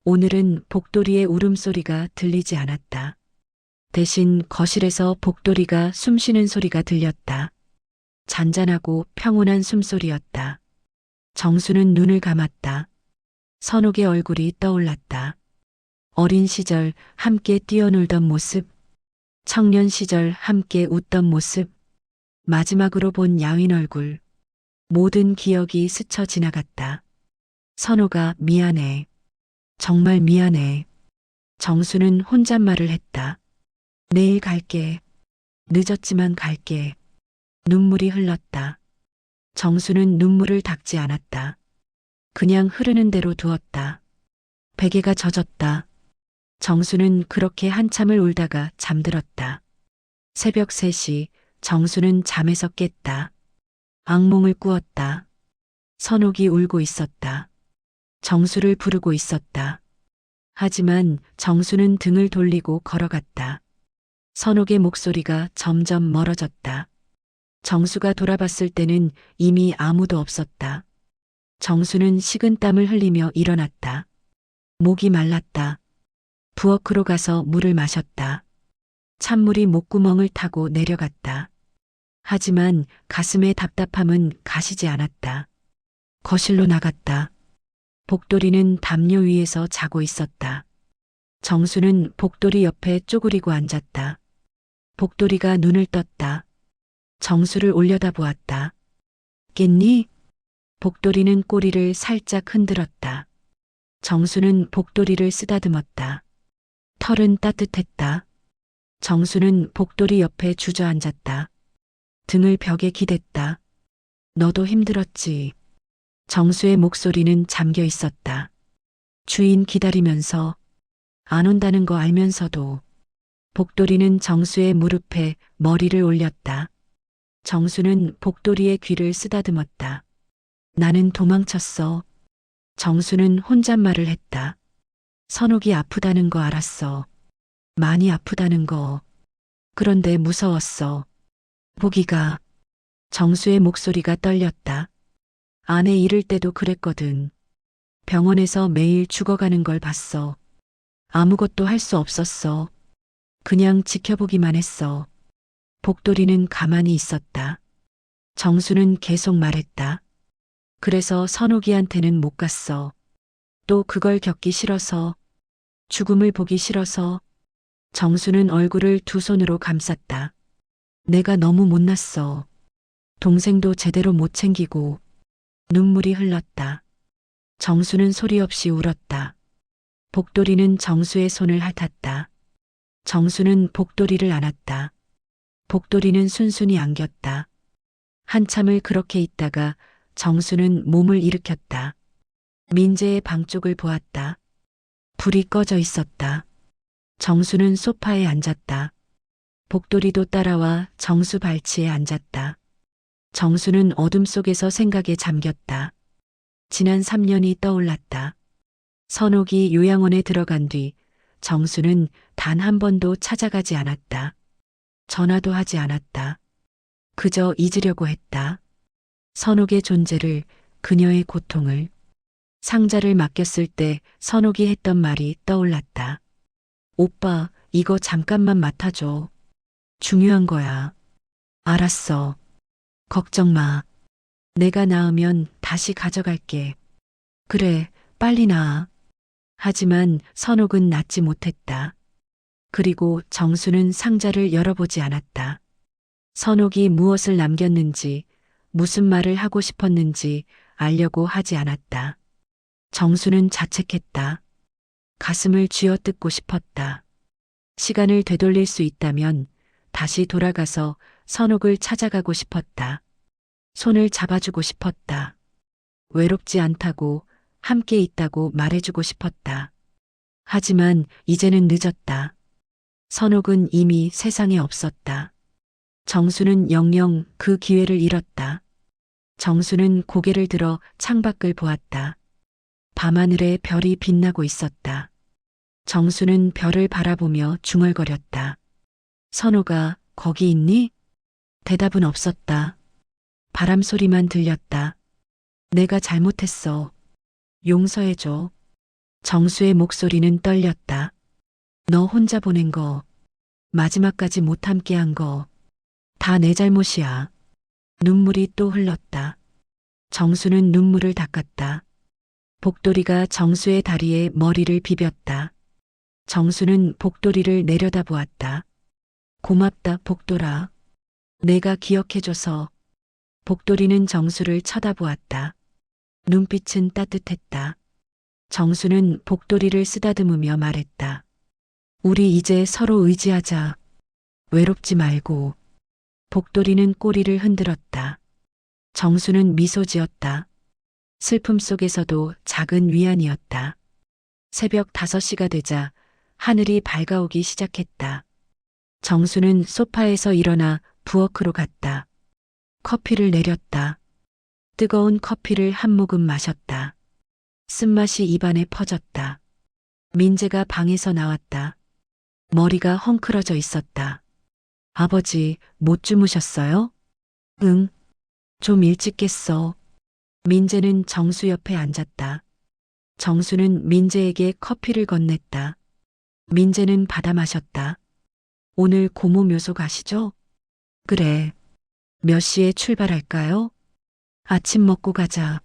오늘은 복돌이의 울음소리가 들리지 않았다. 대신 거실에서 복돌이가 숨쉬는 소리가 들렸다. 잔잔하고 평온한 숨소리였다. 정수는 눈을 감았다. 선옥의 얼굴이 떠올랐다. 어린 시절 함께 뛰어놀던 모습, 청년 시절 함께 웃던 모습, 마지막으로 본 야윈 얼굴, 모든 기억이 스쳐 지나갔다. 선호가 미안해. 정말 미안해. 정수는 혼잣말을 했다. 내일 갈게. 늦었지만 갈게. 눈물이 흘렀다. 정수는 눈물을 닦지 않았다. 그냥 흐르는 대로 두었다. 베개가 젖었다. 정수는 그렇게 한참을 울다가 잠들었다. 새벽 3시 정수는 잠에서 깼다. 악몽을 꾸었다. 선옥이 울고 있었다. 정수를 부르고 있었다. 하지만 정수는 등을 돌리고 걸어갔다. 선옥의 목소리가 점점 멀어졌다. 정수가 돌아봤을 때는 이미 아무도 없었다. 정수는 식은땀을 흘리며 일어났다. 목이 말랐다. 부엌으로 가서 물을 마셨다. 찬물이 목구멍을 타고 내려갔다. 하지만 가슴의 답답함은 가시지 않았다. 거실로 나갔다. 복돌이는 담요 위에서 자고 있었다. 정수는 복돌이 옆에 쪼그리고 앉았다. 복돌이가 눈을 떴다. 정수를 올려다보았다. 깼니? 복돌이는 꼬리를 살짝 흔들었다. 정수는 복돌이를 쓰다듬었다. 털은 따뜻했다. 정수는 복돌이 옆에 주저앉았다. 등을 벽에 기댔다. 너도 힘들었지. 정수의 목소리는 잠겨 있었다. 주인 기다리면서 안 온다는 거 알면서도. 복돌이는 정수의 무릎에 머리를 올렸다. 정수는 복돌이의 귀를 쓰다듬었다. 나는 도망쳤어. 정수는 혼잣말을 했다. 선옥이 아프다는 거 알았어. 많이 아프다는 거. 그런데 무서웠어. 보기가. 정수의 목소리가 떨렸다. 아내 잃을 때도 그랬거든. 병원에서 매일 죽어가는 걸 봤어. 아무것도 할 수 없었어. 그냥 지켜보기만 했어. 복돌이는 가만히 있었다. 정수는 계속 말했다. 그래서 선옥이한테는 못 갔어. 또 그걸 겪기 싫어서. 죽음을 보기 싫어서. 정수는 얼굴을 두 손으로 감쌌다. 내가 너무 못났어. 동생도 제대로 못 챙기고. 눈물이 흘렀다. 정수는 소리 없이 울었다. 복돌이는 정수의 손을 핥았다. 정수는 복돌이를 안았다. 복돌이는 순순히 안겼다. 한참을 그렇게 있다가 정수는 몸을 일으켰다. 민재의 방 쪽을 보았다. 불이 꺼져 있었다. 정수는 소파에 앉았다. 복돌이도 따라와 정수 발치에 앉았다. 정수는 어둠 속에서 생각에 잠겼다. 지난 3년이 떠올랐다. 선옥이 요양원에 들어간 뒤 정수는 단 한 번도 찾아가지 않았다. 전화도 하지 않았다. 그저 잊으려고 했다. 선옥의 존재를, 그녀의 고통을. 상자를 맡겼을 때 선옥이 했던 말이 떠올랐다. 오빠, 이거 잠깐만 맡아줘. 중요한 거야. 알았어. 걱정 마. 내가 나으면 다시 가져갈게. 그래, 빨리 나아. 하지만 선옥은 낫지 못했다. 그리고 정수는 상자를 열어보지 않았다. 선옥이 무엇을 남겼는지, 무슨 말을 하고 싶었는지 알려고 하지 않았다. 정수는 자책했다. 가슴을 쥐어뜯고 싶었다. 시간을 되돌릴 수 있다면 다시 돌아가서 선옥을 찾아가고 싶었다. 손을 잡아주고 싶었다. 외롭지 않다고, 함께 있다고 말해주고 싶었다. 하지만 이제는 늦었다. 선옥은 이미 세상에 없었다. 정수는 영영 그 기회를 잃었다. 정수는 고개를 들어 창밖을 보았다. 밤하늘에 별이 빛나고 있었다. 정수는 별을 바라보며 중얼거렸다. 선옥아, 거기 있니? 대답은 없었다. 바람 소리만 들렸다. 내가 잘못했어. 용서해줘. 정수의 목소리는 떨렸다. 너 혼자 보낸 거, 마지막까지 못 함께 한 거, 다 내 잘못이야. 눈물이 또 흘렀다. 정수는 눈물을 닦았다. 복돌이가 정수의 다리에 머리를 비볐다. 정수는 복돌이를 내려다보았다. 고맙다, 복돌아. 내가 기억해줘서. 복돌이는 정수를 쳐다보았다. 눈빛은 따뜻했다. 정수는 복돌이를 쓰다듬으며 말했다. 우리 이제 서로 의지하자. 외롭지 말고. 복돌이는 꼬리를 흔들었다. 정수는 미소 지었다. 슬픔 속에서도 작은 위안이었다. 새벽 5시가 되자 하늘이 밝아오기 시작했다. 정수는 소파에서 일어나 부엌으로 갔다. 커피를 내렸다. 뜨거운 커피를 한 모금 마셨다. 쓴맛이 입안에 퍼졌다. 민재가 방에서 나왔다. 머리가 헝클어져 있었다. 아버지, 못 주무셨어요? 응. 좀 일찍 깼어. 민재는 정수 옆에 앉았다. 정수는 민재에게 커피를 건넸다. 민재는 받아 마셨다. 오늘 고모 묘소 가시죠? 그래. 몇 시에 출발할까요? 아침 먹고 가자.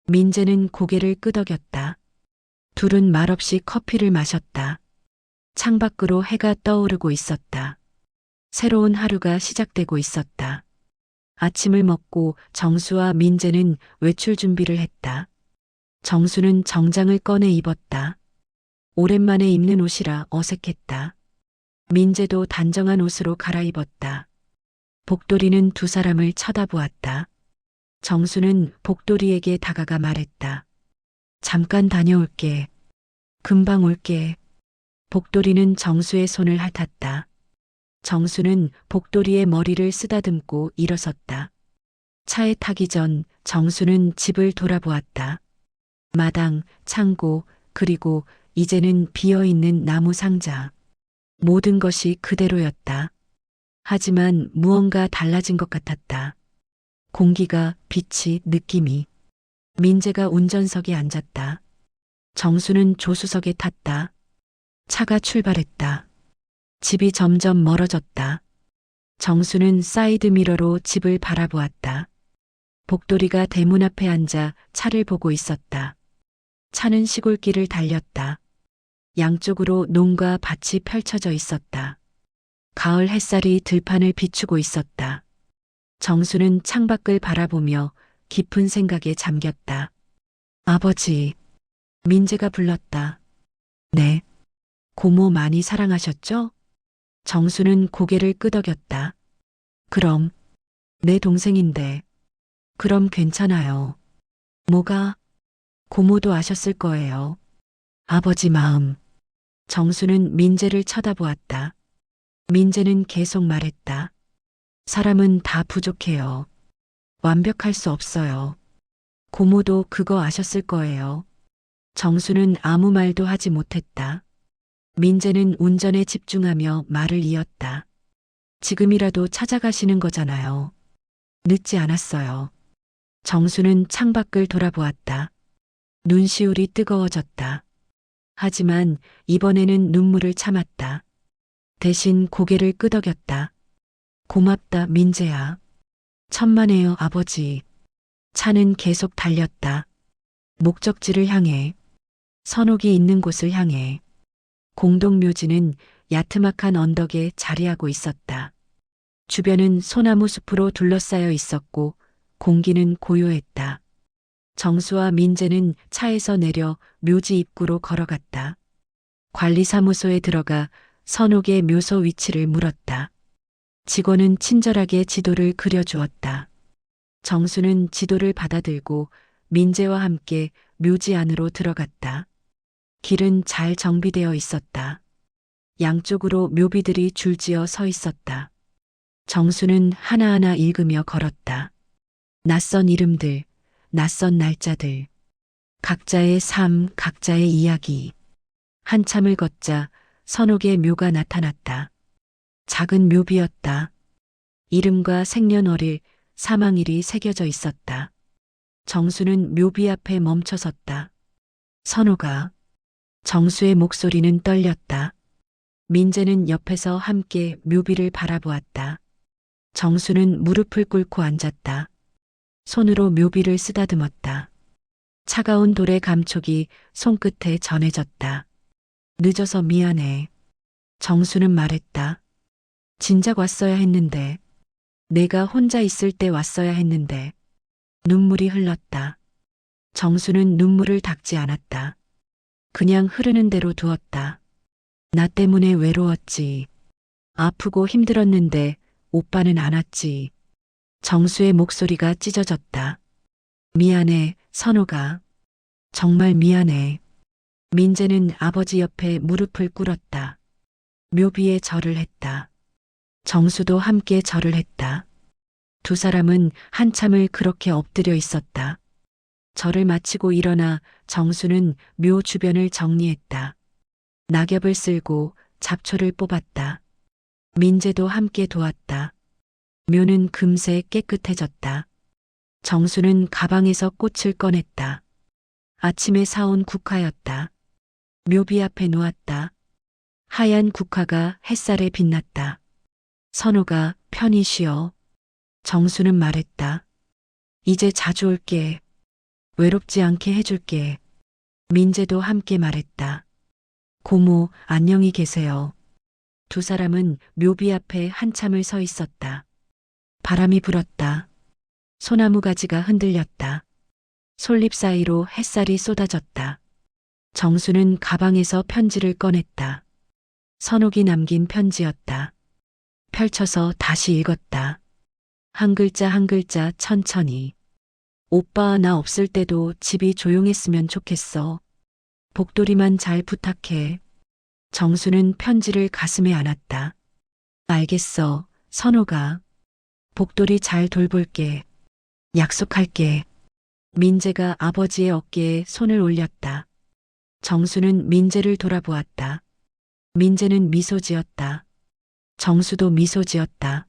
민재는 고개를 끄덕였다. 둘은 말없이 커피를 마셨다. 창밖으로 해가 떠오르고 있었다. 새로운 하루가 시작되고 있었다. 아침을 먹고 정수와 민재는 외출 준비를 했다. 정수는 정장을 꺼내 입었다. 오랜만에 입는 옷이라 어색했다. 민재도 단정한 옷으로 갈아입었다. 복돌이는 두 사람을 쳐다보았다. 정수는 복돌이에게 다가가 말했다. 잠깐 다녀올게. 금방 올게. 복돌이는 정수의 손을 핥았다. 정수는 복돌이의 머리를 쓰다듬고 일어섰다. 차에 타기 전 정수는 집을 돌아보았다. 마당, 창고, 그리고 이제는 비어있는 나무 상자. 모든 것이 그대로였다. 하지만 무언가 달라진 것 같았다. 공기가, 빛이, 느낌이. 민재가 운전석에 앉았다. 정수는 조수석에 탔다. 차가 출발했다. 집이 점점 멀어졌다. 정수는 사이드미러로 집을 바라보았다. 복돌이가 대문 앞에 앉아 차를 보고 있었다. 차는 시골길을 달렸다. 양쪽으로 농과 밭이 펼쳐져 있었다. 가을 햇살이 들판을 비추고 있었다. 정수는 창밖을 바라보며 깊은 생각에 잠겼다. 아버지, 민재가 불렀다. 네. 고모 많이 사랑하셨죠? 정수는 고개를 끄덕였다. 그럼, 내 동생인데. 그럼 괜찮아요. 뭐가? 고모도 아셨을 거예요. 아버지 마음. 정수는 민재를 쳐다보았다. 민재는 계속 말했다. 사람은 다 부족해요. 완벽할 수 없어요. 고모도 그거 아셨을 거예요. 정수는 아무 말도 하지 못했다. 민재는 운전에 집중하며 말을 이었다. 지금이라도 찾아가시는 거잖아요. 늦지 않았어요. 정수는 창밖을 돌아보았다. 눈시울이 뜨거워졌다. 하지만 이번에는 눈물을 참았다. 대신 고개를 끄덕였다. 고맙다, 민재야. 천만에요, 아버지. 차는 계속 달렸다. 목적지를 향해, 선옥이 있는 곳을 향해. 공동묘지는 야트막한 언덕에 자리하고 있었다. 주변은 소나무 숲으로 둘러싸여 있었고 공기는 고요했다. 정수와 민재는 차에서 내려 묘지 입구로 걸어갔다. 관리사무소에 들어가 선옥의 묘소 위치를 물었다. 직원은 친절하게 지도를 그려주었다. 정수는 지도를 받아들고 민재와 함께 묘지 안으로 들어갔다. 길은 잘 정비되어 있었다. 양쪽으로 묘비들이 줄지어 서 있었다. 정수는 하나하나 읽으며 걸었다. 낯선 이름들, 낯선 날짜들, 각자의 삶, 각자의 이야기. 한참을 걷자 선옥의 묘가 나타났다. 작은 묘비였다. 이름과 생년월일, 사망일이 새겨져 있었다. 정수는 묘비 앞에 멈춰섰다. 선옥아. 정수의 목소리는 떨렸다. 민재는 옆에서 함께 묘비를 바라보았다. 정수는 무릎을 꿇고 앉았다. 손으로 묘비를 쓰다듬었다. 차가운 돌의 감촉이 손끝에 전해졌다. 늦어서 미안해. 정수는 말했다. 진작 왔어야 했는데. 내가 혼자 있을 때 왔어야 했는데. 눈물이 흘렀다. 정수는 눈물을 닦지 않았다. 그냥 흐르는 대로 두었다. 나 때문에 외로웠지. 아프고 힘들었는데 오빠는 안 왔지. 정수의 목소리가 찢어졌다. 미안해, 선호가. 정말 미안해. 민재는 아버지 옆에 무릎을 꿇었다. 묘비에 절을 했다. 정수도 함께 절을 했다. 두 사람은 한참을 그렇게 엎드려 있었다. 절을 마치고 일어나 정수는 묘 주변을 정리했다. 낙엽을 쓸고 잡초를 뽑았다. 민재도 함께 도왔다. 묘는 금세 깨끗해졌다. 정수는 가방에서 꽃을 꺼냈다. 아침에 사온 국화였다. 묘비 앞에 놓았다. 하얀 국화가 햇살에 빛났다. 선호가 편히 쉬어. 정수는 말했다. 이제 자주 올게. 외롭지 않게 해줄게. 민재도 함께 말했다. 고모, 안녕히 계세요. 두 사람은 묘비 앞에 한참을 서 있었다. 바람이 불었다. 소나무 가지가 흔들렸다. 솔잎 사이로 햇살이 쏟아졌다. 정수는 가방에서 편지를 꺼냈다. 선옥이 남긴 편지였다. 펼쳐서 다시 읽었다. 한 글자 한 글자 천천히. 오빠 나 없을 때도 집이 조용했으면 좋겠어. 복돌이만 잘 부탁해. 정수는 편지를 가슴에 안았다. 알겠어, 선호가. 복돌이 잘 돌볼게. 약속할게. 민재가 아버지의 어깨에 손을 올렸다. 정수는 민재를 돌아보았다. 민재는 미소 지었다. 정수도 미소 지었다.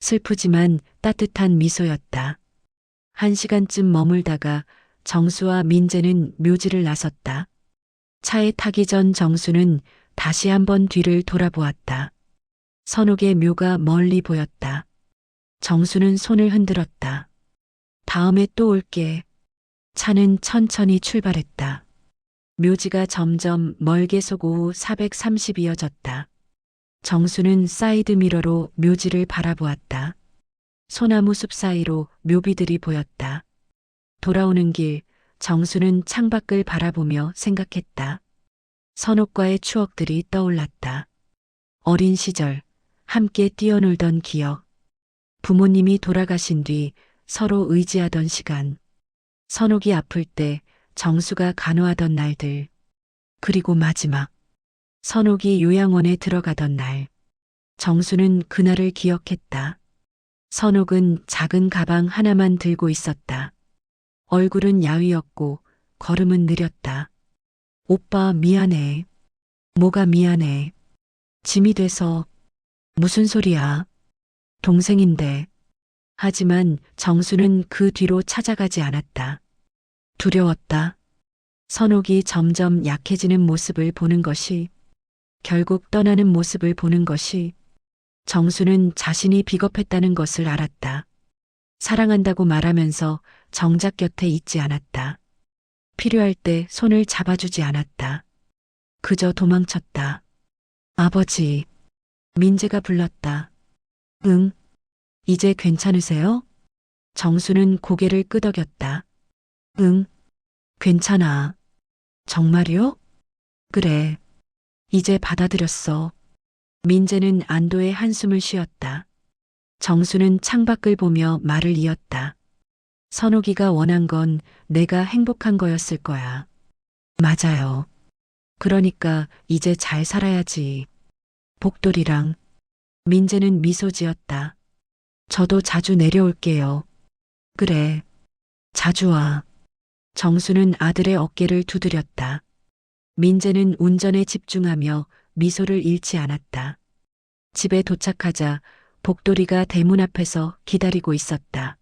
슬프지만 따뜻한 미소였다. 1시간쯤 머물다가 정수와 민재는 묘지를 나섰다. 차에 타기 전 정수는 다시 한번 뒤를 돌아보았다. 선옥의 묘가 멀리 보였다. 정수는 손을 흔들었다. 다음에 또 올게. 차는 천천히 출발했다. 묘지가 점점 멀게 서고 430이어졌다. 정수는 사이드미러로 묘지를 바라보았다. 소나무 숲 사이로 묘비들이 보였다. 돌아오는 길, 정수는 창밖을 바라보며 생각했다. 선옥과의 추억들이 떠올랐다. 어린 시절, 함께 뛰어놀던 기억. 부모님이 돌아가신 뒤 서로 의지하던 시간. 선옥이 아플 때 정수가 간호하던 날들. 그리고 마지막. 선옥이 요양원에 들어가던 날. 정수는 그날을 기억했다. 선옥은 작은 가방 하나만 들고 있었다. 얼굴은 야위었고 걸음은 느렸다. 오빠 미안해. 뭐가 미안해. 짐이 돼서. 무슨 소리야. 동생인데. 하지만 정수는 그 뒤로 찾아가지 않았다. 두려웠다. 선옥이 점점 약해지는 모습을 보는 것이, 결국 떠나는 모습을 보는 것이, 정수는 자신이 비겁했다는 것을 알았다. 사랑한다고 말하면서 정작 곁에 있지 않았다. 필요할 때 손을 잡아주지 않았다. 그저 도망쳤다. 아버지. 민재가 불렀다. 응. 이제 괜찮으세요? 정수는 고개를 끄덕였다. 응. 괜찮아. 정말요? 그래. 이제 받아들였어. 민재는 안도의 한숨을 쉬었다. 정수는 창밖을 보며 말을 이었다. 선옥이가 원한 건 내가 행복한 거였을 거야. 맞아요. 그러니까 이제 잘 살아야지. 복돌이랑. 민재는 미소 지었다. 저도 자주 내려올게요. 그래. 자주 와. 정수는 아들의 어깨를 두드렸다. 민재는 운전에 집중하며 미소를 잃지 않았다. 집에 도착하자 복돌이가 대문 앞에서 기다리고 있었다.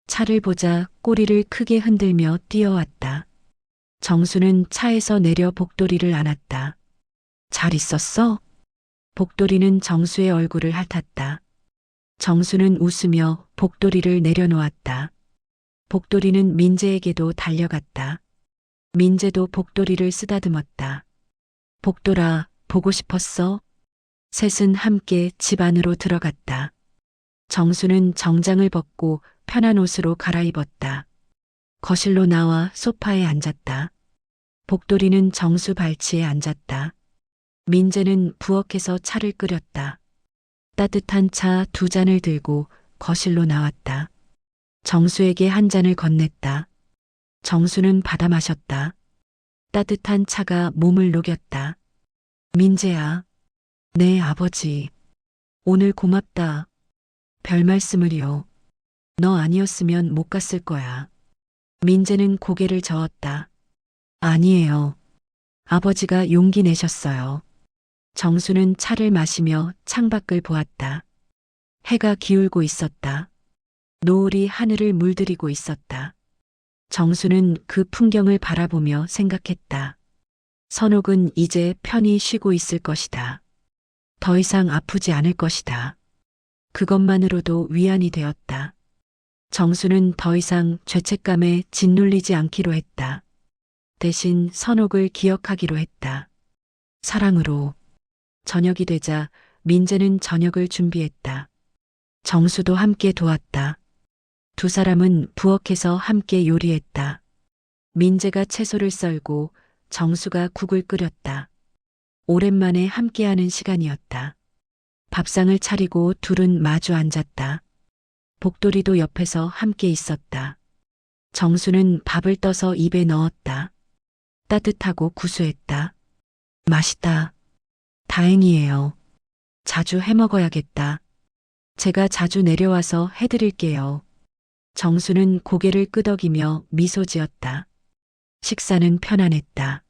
차를 보자 꼬리를 크게 흔들며 뛰어왔다. 정수는 차에서 내려 복돌이를 안았다. 잘 있었어? 복돌이는 정수의 얼굴을 핥았다. 정수는 웃으며 복돌이를 내려놓았다. 복돌이는 민재에게도 달려갔다. 민재도 복돌이를 쓰다듬었다. 복돌아, 보고 싶었어? 셋은 함께 집 안으로 들어갔다. 정수는 정장을 벗고 편한 옷으로 갈아입었다. 거실로 나와 소파에 앉았다. 복돌이는 정수 발치에 앉았다. 민재는 부엌에서 차를 끓였다. 따뜻한 차 2잔을 들고 거실로 나왔다. 정수에게 한 잔을 건넸다. 정수는 받아 마셨다. 따뜻한 차가 몸을 녹였다. 민재야. 네, 아버지. 오늘 고맙다. 별 말씀을요. 너 아니었으면 못 갔을 거야. 민재는 고개를 저었다. 아니에요. 아버지가 용기 내셨어요. 정수는 차를 마시며 창밖을 보았다. 해가 기울고 있었다. 노을이 하늘을 물들이고 있었다. 정수는 그 풍경을 바라보며 생각했다. 선옥은 이제 편히 쉬고 있을 것이다. 더 이상 아프지 않을 것이다. 그것만으로도 위안이 되었다. 정수는 더 이상 죄책감에 짓눌리지 않기로 했다. 대신 선옥을 기억하기로 했다. 사랑으로. 저녁이 되자 민재는 저녁을 준비했다. 정수도 함께 도왔다. 2사람은 부엌에서 함께 요리했다. 민재가 채소를 썰고 정수가 국을 끓였다. 오랜만에 함께하는 시간이었다. 밥상을 차리고 둘은 마주 앉았다. 복돌이도 옆에서 함께 있었다. 정수는 밥을 떠서 입에 넣었다. 따뜻하고 구수했다. 맛있다. 다행이에요. 자주 해먹어야겠다. 제가 자주 내려와서 해드릴게요. 정수는 고개를 끄덕이며 미소 지었다. 식사는 편안했다.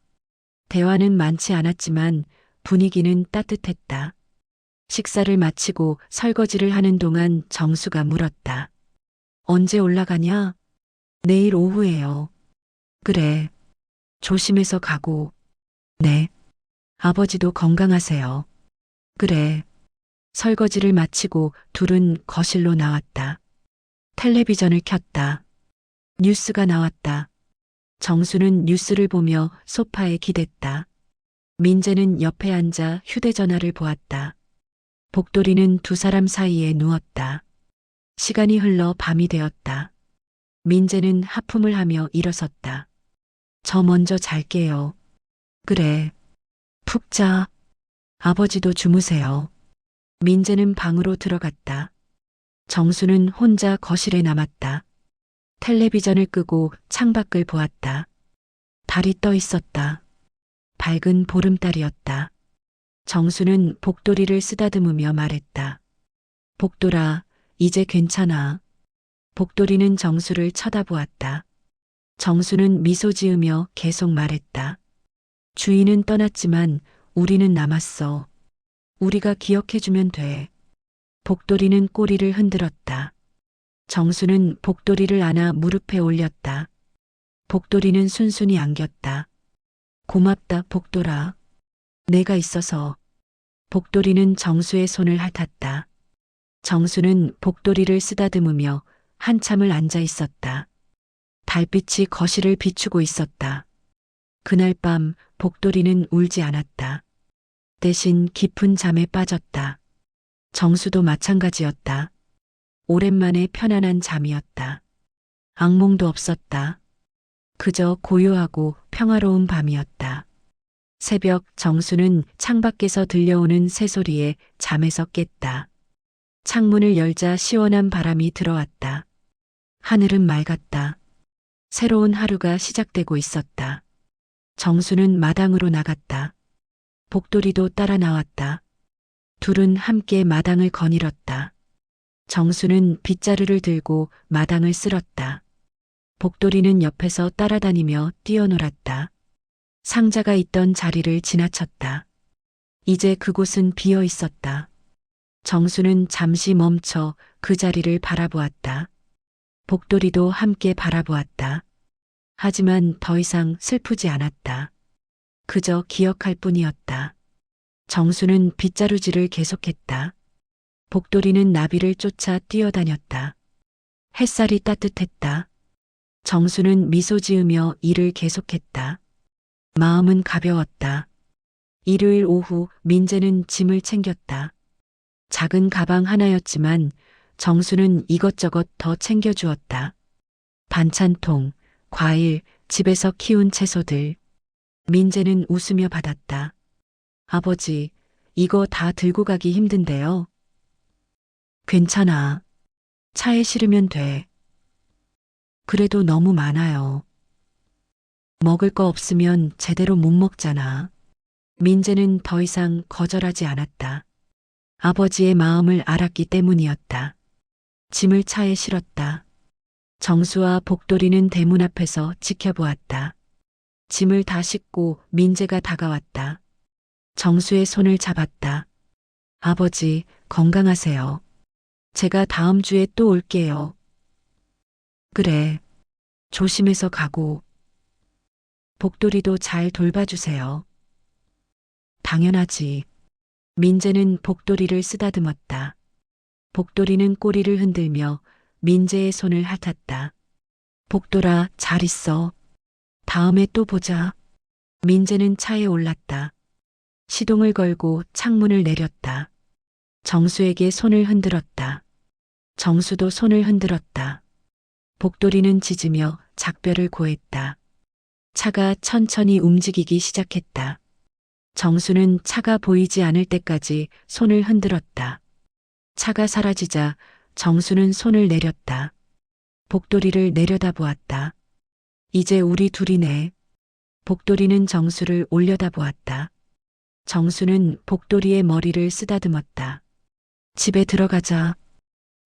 대화는 많지 않았지만 분위기는 따뜻했다. 식사를 마치고 설거지를 하는 동안 정수가 물었다. 언제 올라가냐? 내일 오후에요. 그래. 조심해서 가고. 네. 아버지도 건강하세요. 그래. 설거지를 마치고 둘은 거실로 나왔다. 텔레비전을 켰다. 뉴스가 나왔다. 정수는 뉴스를 보며 소파에 기댔다. 민재는 옆에 앉아 휴대전화를 보았다. 복돌이는 2사람 사이에 누웠다. 시간이 흘러 밤이 되었다. 민재는 하품을 하며 일어섰다. 저 먼저 잘게요. 그래. 푹 자. 아버지도 주무세요. 민재는 방으로 들어갔다. 정수는 혼자 거실에 남았다. 텔레비전을 끄고 창밖을 보았다. 달이 떠 있었다. 밝은 보름달이었다. 정수는 복도리를 쓰다듬으며 말했다. 복돌아, 이제 괜찮아. 복돌이는 정수를 쳐다보았다. 정수는 미소 지으며 계속 말했다. 주인은 떠났지만 우리는 남았어. 우리가 기억해주면 돼. 복돌이는 꼬리를 흔들었다. 정수는 복돌이를 안아 무릎에 올렸다. 복돌이는 순순히 안겼다. 고맙다, 복돌아. 내가 있어서. 복돌이는 정수의 손을 핥았다. 정수는 복돌이를 쓰다듬으며 한참을 앉아 있었다. 달빛이 거실을 비추고 있었다. 그날 밤 복돌이는 울지 않았다. 대신 깊은 잠에 빠졌다. 정수도 마찬가지였다. 오랜만에 편안한 잠이었다. 악몽도 없었다. 그저 고요하고 평화로운 밤이었다. 새벽 정수는 창밖에서 들려오는 새소리에 잠에서 깼다. 창문을 열자 시원한 바람이 들어왔다. 하늘은 맑았다. 새로운 하루가 시작되고 있었다. 정수는 마당으로 나갔다. 복돌이도 따라 나왔다. 둘은 함께 마당을 거닐었다. 정수는 빗자루를 들고 마당을 쓸었다. 복돌이는 옆에서 따라다니며 뛰어놀았다. 상자가 있던 자리를 지나쳤다. 이제 그곳은 비어 있었다. 정수는 잠시 멈춰 그 자리를 바라보았다. 복돌이도 함께 바라보았다. 하지만 더 이상 슬프지 않았다. 그저 기억할 뿐이었다. 정수는 빗자루질을 계속했다. 복돌이는 나비를 쫓아 뛰어다녔다. 햇살이 따뜻했다. 정수는 미소 지으며 일을 계속했다. 마음은 가벼웠다. 일요일 오후 민재는 짐을 챙겼다. 작은 가방 하나였지만 정수는 이것저것 더 챙겨주었다. 반찬통, 과일, 집에서 키운 채소들. 민재는 웃으며 받았다. 아버지, 이거 다 들고 가기 힘든데요. 괜찮아. 차에 실으면 돼. 그래도 너무 많아요. 먹을 거 없으면 제대로 못 먹잖아. 민재는 더 이상 거절하지 않았다. 아버지의 마음을 알았기 때문이었다. 짐을 차에 실었다. 정수와 복돌이는 대문 앞에서 지켜보았다. 짐을 다 싣고 민재가 다가왔다. 정수의 손을 잡았다. 아버지, 건강하세요. 제가 다음 주에 또 올게요. 그래. 조심해서 가고. 복돌이도 잘 돌봐주세요. 당연하지. 민재는 복돌이를 쓰다듬었다. 복돌이는 꼬리를 흔들며 민재의 손을 핥았다. 복돌아, 잘 있어. 다음에 또 보자. 민재는 차에 올랐다. 시동을 걸고 창문을 내렸다. 정수에게 손을 흔들었다. 정수도 손을 흔들었다. 복돌이는 짖으며 작별을 고했다. 차가 천천히 움직이기 시작했다. 정수는 차가 보이지 않을 때까지 손을 흔들었다. 차가 사라지자 정수는 손을 내렸다. 복돌이를 내려다보았다. 이제 우리 둘이네. 복돌이는 정수를 올려다보았다. 정수는 복돌이의 머리를 쓰다듬었다. 집에 들어가자.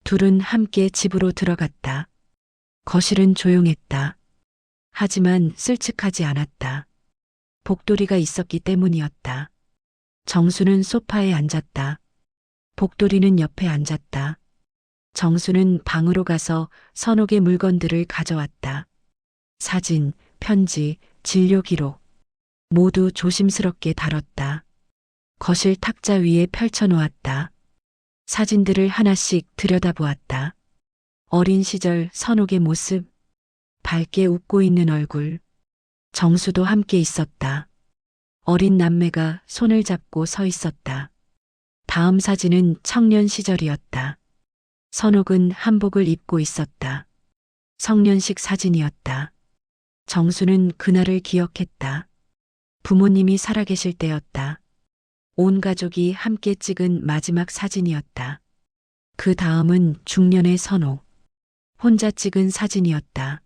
둘은 함께 집으로 들어갔다. 거실은 조용했다. 하지만 쓸쓸하지 않았다. 복돌이가 있었기 때문이었다. 정수는 소파에 앉았다. 복돌이는 옆에 앉았다. 정수는 방으로 가서 선옥의 물건들을 가져왔다. 사진, 편지, 진료 기록. 모두 조심스럽게 다뤘다. 거실 탁자 위에 펼쳐놓았다. 사진들을 하나씩 들여다보았다. 어린 시절 선옥의 모습, 밝게 웃고 있는 얼굴. 정수도 함께 있었다. 어린 남매가 손을 잡고 서 있었다. 다음 사진은 청년 시절이었다. 선옥은 한복을 입고 있었다. 성년식 사진이었다. 정수는 그날을 기억했다. 부모님이 살아계실 때였다. 온 가족이 함께 찍은 마지막 사진이었다. 그 다음은 중년의 선옥. 혼자 찍은 사진이었다.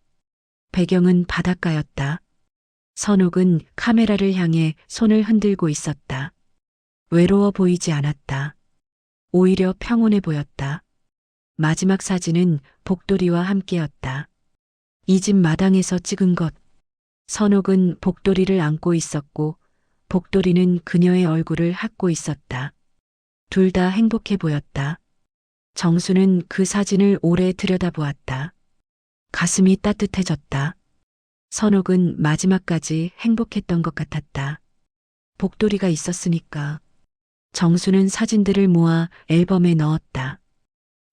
배경은 바닷가였다. 선옥은 카메라를 향해 손을 흔들고 있었다. 외로워 보이지 않았다. 오히려 평온해 보였다. 마지막 사진은 복돌이와 함께였다. 이 집 마당에서 찍은 것. 선옥은 복돌이를 안고 있었고 복돌이는 그녀의 얼굴을 핥고 있었다. 둘 다 행복해 보였다. 정수는 그 사진을 오래 들여다보았다. 가슴이 따뜻해졌다. 선옥은 마지막까지 행복했던 것 같았다. 복돌이가 있었으니까. 정수는 사진들을 모아 앨범에 넣었다.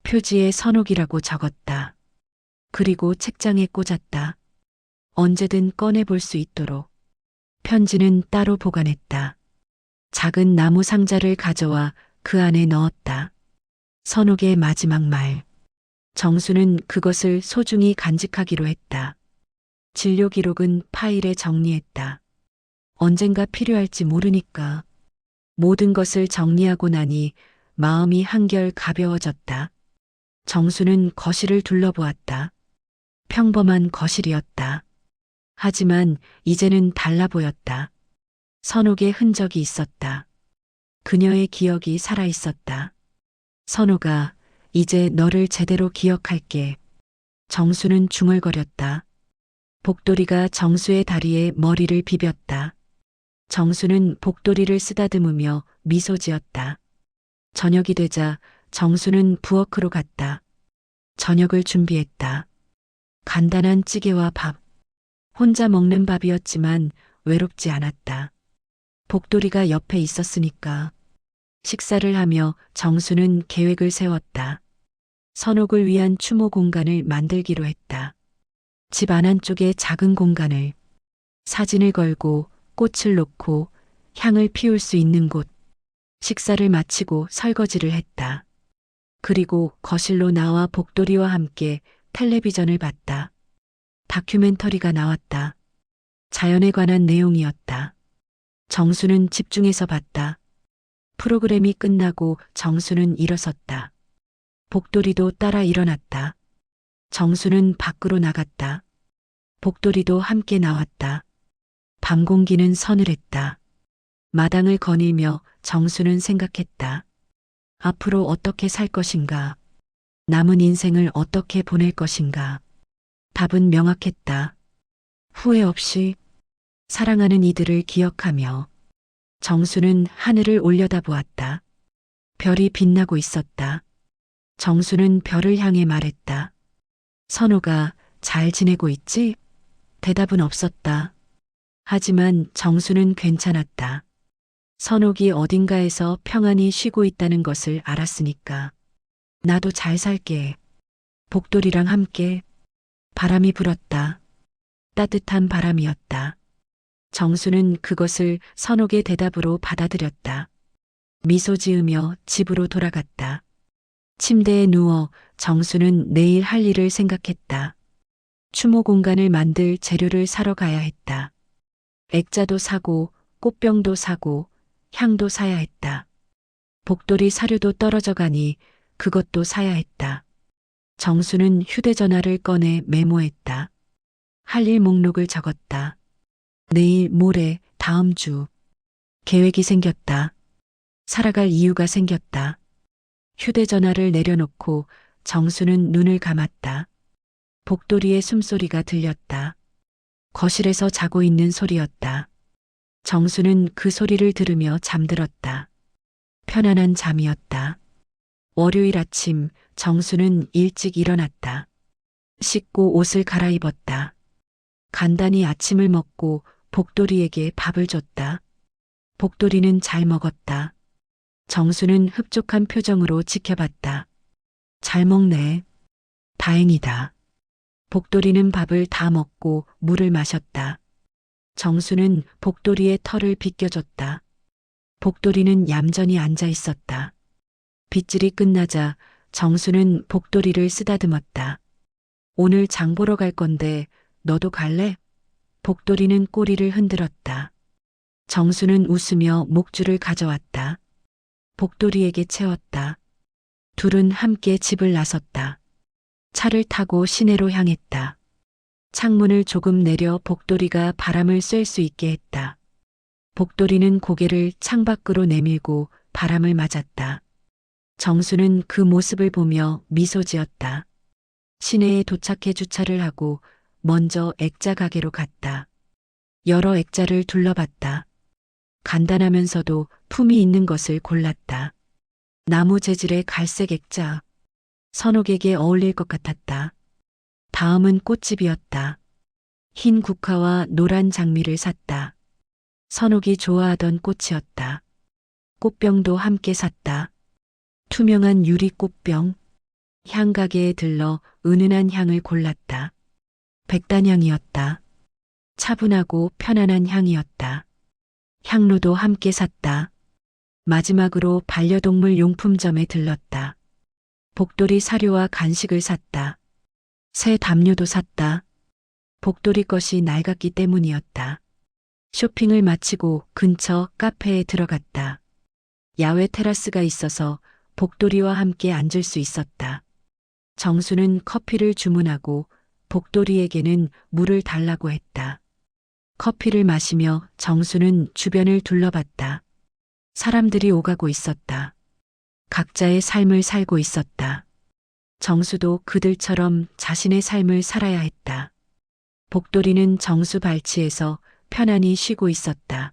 표지에 선옥이라고 적었다. 그리고 책장에 꽂았다. 언제든 꺼내볼 수 있도록. 편지는 따로 보관했다. 작은 나무 상자를 가져와 그 안에 넣었다. 선옥의 마지막 말. 정수는 그것을 소중히 간직하기로 했다. 진료 기록은 파일에 정리했다. 언젠가 필요할지 모르니까. 모든 것을 정리하고 나니 마음이 한결 가벼워졌다. 정수는 거실을 둘러보았다. 평범한 거실이었다. 하지만 이제는 달라 보였다. 선옥의 흔적이 있었다. 그녀의 기억이 살아 있었다. 선옥아, 이제 너를 제대로 기억할게. 정수는 중얼거렸다. 복돌이가 정수의 다리에 머리를 비볐다. 정수는 복돌이를 쓰다듬으며 미소 지었다. 저녁이 되자 정수는 부엌으로 갔다. 저녁을 준비했다. 간단한 찌개와 밥. 혼자 먹는 밥이었지만 외롭지 않았다. 복돌이가 옆에 있었으니까. 식사를 하며 정수는 계획을 세웠다. 선옥을 위한 추모 공간을 만들기로 했다. 집 안쪽에 작은 공간을. 사진을 걸고 꽃을 놓고 향을 피울 수 있는 곳. 식사를 마치고 설거지를 했다. 그리고 거실로 나와 복돌이와 함께 텔레비전을 봤다. 다큐멘터리가 나왔다. 자연에 관한 내용이었다. 정수는 집중해서 봤다. 프로그램이 끝나고 정수는 일어섰다. 복돌이도 따라 일어났다. 정수는 밖으로 나갔다. 복돌이도 함께 나왔다. 밤 공기는 서늘했다. 마당을 거닐며 정수는 생각했다. 앞으로 어떻게 살 것인가? 남은 인생을 어떻게 보낼 것인가? 답은 명확했다. 후회 없이 사랑하는 이들을 기억하며. 정수는 하늘을 올려다보았다. 별이 빛나고 있었다. 정수는 별을 향해 말했다. 선호가 잘 지내고 있지? 대답은 없었다. 하지만 정수는 괜찮았다. 선옥이 어딘가에서 평안히 쉬고 있다는 것을 알았으니까. 나도 잘 살게. 복돌이랑 함께. 바람이 불었다. 따뜻한 바람이었다. 정수는 그것을 선옥의 대답으로 받아들였다. 미소 지으며 집으로 돌아갔다. 침대에 누워 정수는 내일 할 일을 생각했다. 추모 공간을 만들 재료를 사러 가야 했다. 액자도 사고 꽃병도 사고 향도 사야 했다. 복돌이 사료도 떨어져 가니 그것도 사야 했다. 정수는 휴대전화를 꺼내 메모했다. 할 일 목록을 적었다. 내일, 모레, 다음 주. 계획이 생겼다. 살아갈 이유가 생겼다. 휴대전화를 내려놓고 정수는 눈을 감았다. 복돌이의 숨소리가 들렸다. 거실에서 자고 있는 소리였다. 정수는 그 소리를 들으며 잠들었다. 편안한 잠이었다. 월요일 아침 정수는 일찍 일어났다. 씻고 옷을 갈아입었다. 간단히 아침을 먹고 복돌이에게 밥을 줬다. 복돌이는 잘 먹었다. 정수는 흡족한 표정으로 지켜봤다. 잘 먹네. 다행이다. 복돌이는 밥을 다 먹고 물을 마셨다. 정수는 복돌이의 털을 빗겨줬다. 복돌이는 얌전히 앉아 있었다. 빗질이 끝나자 정수는 복돌이를 쓰다듬었다. 오늘 장 보러 갈 건데 너도 갈래? 복돌이는 꼬리를 흔들었다. 정수는 웃으며 목줄을 가져왔다. 복돌이에게 채웠다. 둘은 함께 집을 나섰다. 차를 타고 시내로 향했다. 창문을 조금 내려 복돌이가 바람을 쐴 수 있게 했다. 복돌이는 고개를 창밖으로 내밀고 바람을 맞았다. 정수는 그 모습을 보며 미소 지었다. 시내에 도착해 주차를 하고 먼저 액자 가게로 갔다. 여러 액자를 둘러봤다. 간단하면서도 품이 있는 것을 골랐다. 나무 재질의 갈색 액자. 선옥에게 어울릴 것 같았다. 다음은 꽃집이었다. 흰 국화와 노란 장미를 샀다. 선옥이 좋아하던 꽃이었다. 꽃병도 함께 샀다. 투명한 유리 꽃병. 향가게에 들러 은은한 향을 골랐다. 백단향이었다. 차분하고 편안한 향이었다. 향로도 함께 샀다. 마지막으로 반려동물 용품점에 들렀다. 복돌이 사료와 간식을 샀다. 새 담요도 샀다. 복돌이 것이 낡았기 때문이었다. 쇼핑을 마치고 근처 카페에 들어갔다. 야외 테라스가 있어서 복돌이와 함께 앉을 수 있었다. 정수는 커피를 주문하고 복돌이에게는 물을 달라고 했다. 커피를 마시며 정수는 주변을 둘러봤다. 사람들이 오가고 있었다. 각자의 삶을 살고 있었다. 정수도 그들처럼 자신의 삶을 살아야 했다. 복돌이는 정수 발치에서 편안히 쉬고 있었다.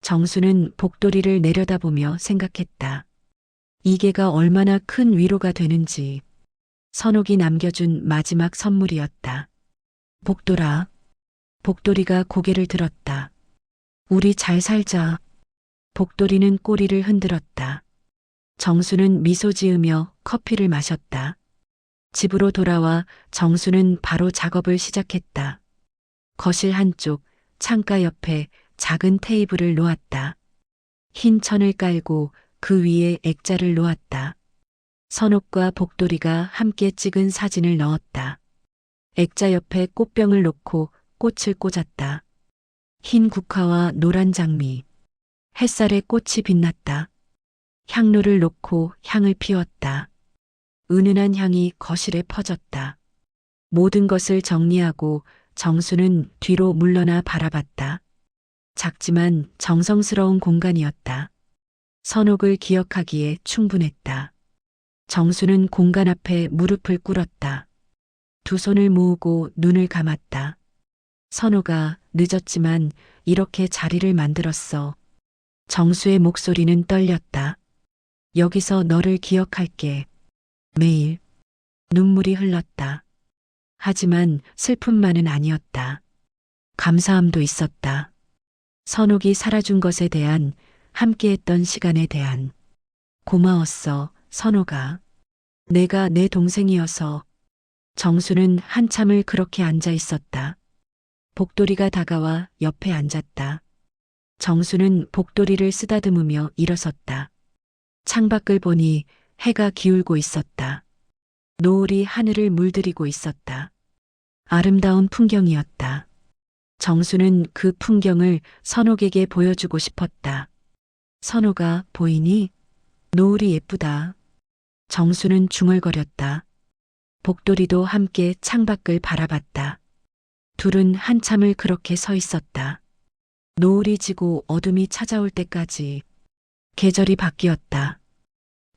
정수는 복돌이를 내려다보며 생각했다. 이게가 얼마나 큰 위로가 되는지. 선옥이 남겨준 마지막 선물이었다. 복돌아. 복돌이가 고개를 들었다. 우리 잘 살자. 복돌이는 꼬리를 흔들었다. 정수는 미소 지으며 커피를 마셨다. 집으로 돌아와 정수는 바로 작업을 시작했다. 거실 한쪽, 창가 옆에 작은 테이블을 놓았다. 흰 천을 깔고 그 위에 액자를 놓았다. 선옥과 복돌이가 함께 찍은 사진을 넣었다. 액자 옆에 꽃병을 놓고 꽃을 꽂았다. 흰 국화와 노란 장미. 햇살에 꽃이 빛났다. 향로를 놓고 향을 피웠다. 은은한 향이 거실에 퍼졌다. 모든 것을 정리하고 정수는 뒤로 물러나 바라봤다. 작지만 정성스러운 공간이었다. 선옥을 기억하기에 충분했다. 정수는 공간 앞에 무릎을 꿇었다. 두 손을 모으고 눈을 감았다. 선옥아, 늦었지만 이렇게 자리를 만들었어. 정수의 목소리는 떨렸다. 여기서 너를 기억할게. 매일. 눈물이 흘렀다. 하지만 슬픔만은 아니었다. 감사함도 있었다. 선옥이 살아준 것에 대한, 함께했던 시간에 대한. 고마웠어, 선옥아. 내가 내 동생이어서. 정수는 한참을 그렇게 앉아 있었다. 복돌이가 다가와 옆에 앉았다. 정수는 복돌이를 쓰다듬으며 일어섰다. 창밖을 보니 해가 기울고 있었다. 노을이 하늘을 물들이고 있었다. 아름다운 풍경이었다. 정수는 그 풍경을 선옥에게 보여주고 싶었다. 선옥아, 보이니? 노을이 예쁘다. 정수는 중얼거렸다. 복돌이도 함께 창밖을 바라봤다. 둘은 한참을 그렇게 서 있었다. 노을이 지고 어둠이 찾아올 때까지. 계절이 바뀌었다.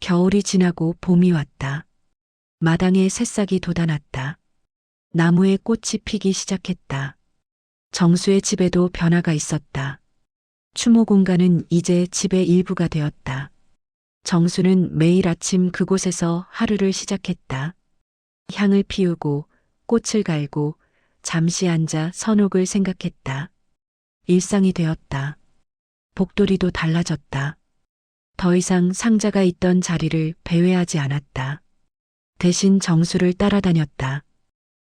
겨울이 지나고 봄이 왔다. 마당에 새싹이 돋아났다. 나무에 꽃이 피기 시작했다. 정수의 집에도 변화가 있었다. 추모 공간은 이제 집의 일부가 되었다. 정수는 매일 아침 그곳에서 하루를 시작했다. 향을 피우고 꽃을 갈고 잠시 앉아 선옥을 생각했다. 일상이 되었다. 복돌이도 달라졌다. 더 이상 상자가 있던 자리를 배회하지 않았다. 대신 정수를 따라다녔다.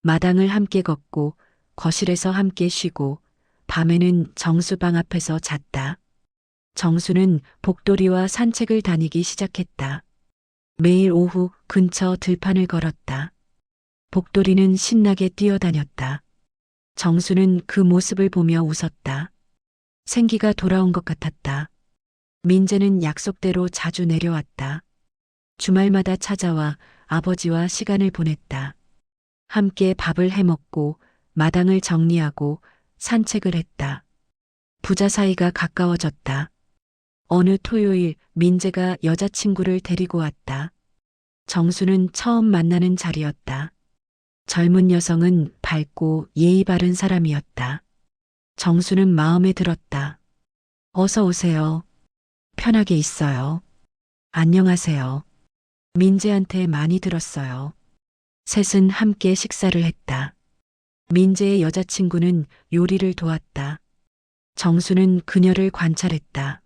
마당을 함께 걷고 거실에서 함께 쉬고 밤에는 정수방 앞에서 잤다. 정수는 복돌이와 산책을 다니기 시작했다. 매일 오후 근처 들판을 걸었다. 복돌이는 신나게 뛰어다녔다. 정수는 그 모습을 보며 웃었다. 생기가 돌아온 것 같았다. 민재는 약속대로 자주 내려왔다. 주말마다 찾아와 아버지와 시간을 보냈다. 함께 밥을 해먹고 마당을 정리하고 산책을 했다. 부자 사이가 가까워졌다. 어느 토요일 민재가 여자친구를 데리고 왔다. 정수는 처음 만나는 자리였다. 젊은 여성은 밝고 예의 바른 사람이었다. 정수는 마음에 들었다. 어서 오세요. 편하게 있어요. 안녕하세요. 민재한테 많이 들었어요. 셋은 함께 식사를 했다. 민재의 여자친구는 요리를 도왔다. 정수는 그녀를 관찰했다.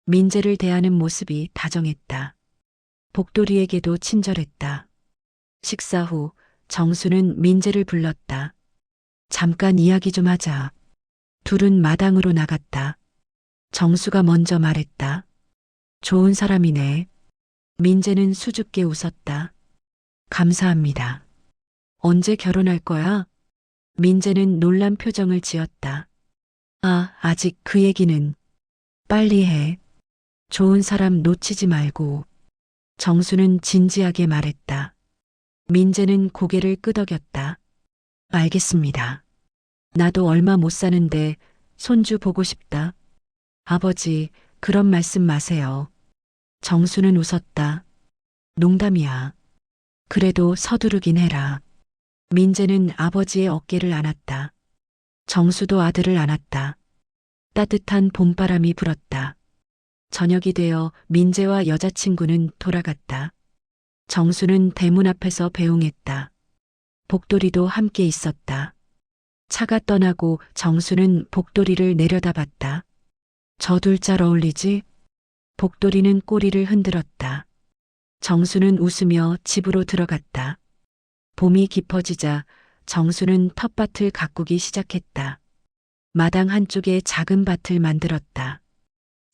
민재를 대하는 모습이 다정했다. 복돌이에게도 친절했다. 식사 후 정수는 민재를 불렀다. 잠깐 이야기 좀 하자. 둘은 마당으로 나갔다. 정수가 먼저 말했다. 좋은 사람이네. 민재는 수줍게 웃었다. 감사합니다. 언제 결혼할 거야? 민재는 놀란 표정을 지었다. 아, 아직 그 얘기는. 빨리 해. 좋은 사람 놓치지 말고. 정수는 진지하게 말했다. 민재는 고개를 끄덕였다. 알겠습니다. 나도 얼마 못 사는데 손주 보고 싶다. 아버지, 그런 말씀 마세요. 정수는 웃었다. 농담이야. 그래도 서두르긴 해라. 민재는 아버지의 어깨를 안았다. 정수도 아들을 안았다. 따뜻한 봄바람이 불었다. 저녁이 되어 민재와 여자친구는 돌아갔다. 정수는 대문 앞에서 배웅했다. 복돌이도 함께 있었다. 차가 떠나고 정수는 복돌이를 내려다봤다. 저 둘 잘 어울리지? 복돌이는 꼬리를 흔들었다. 정수는 웃으며 집으로 들어갔다. 봄이 깊어지자 정수는 텃밭을 가꾸기 시작했다. 마당 한쪽에 작은 밭을 만들었다.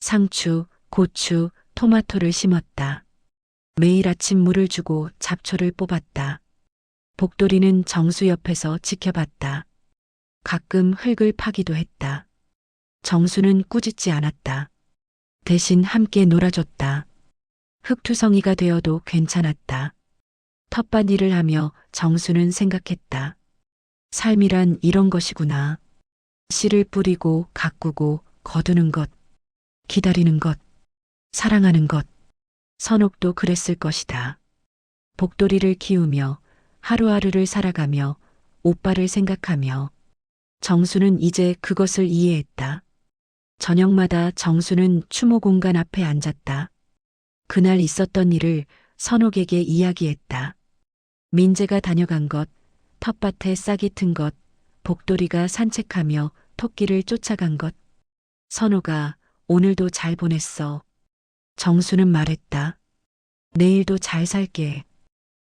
상추, 고추, 토마토를 심었다. 매일 아침 물을 주고 잡초를 뽑았다. 복돌이는 정수 옆에서 지켜봤다. 가끔 흙을 파기도 했다. 정수는 꾸짖지 않았다. 대신 함께 놀아줬다. 흙투성이가 되어도 괜찮았다. 텃밭 일을 하며 정수는 생각했다. 삶이란 이런 것이구나. 씨를 뿌리고 가꾸고 거두는 것, 기다리는 것, 사랑하는 것. 선옥도 그랬을 것이다. 복돌이를 키우며 하루하루를 살아가며 오빠를 생각하며 정수는 이제 그것을 이해했다. 저녁마다 정수는 추모 공간 앞에 앉았다. 그날 있었던 일을 선옥에게 이야기했다. 민재가 다녀간 것, 텃밭에 싹이 튼 것, 복돌이가 산책하며 토끼를 쫓아간 것. 선옥아, 오늘도 잘 보냈어. 정수는 말했다. 내일도 잘 살게.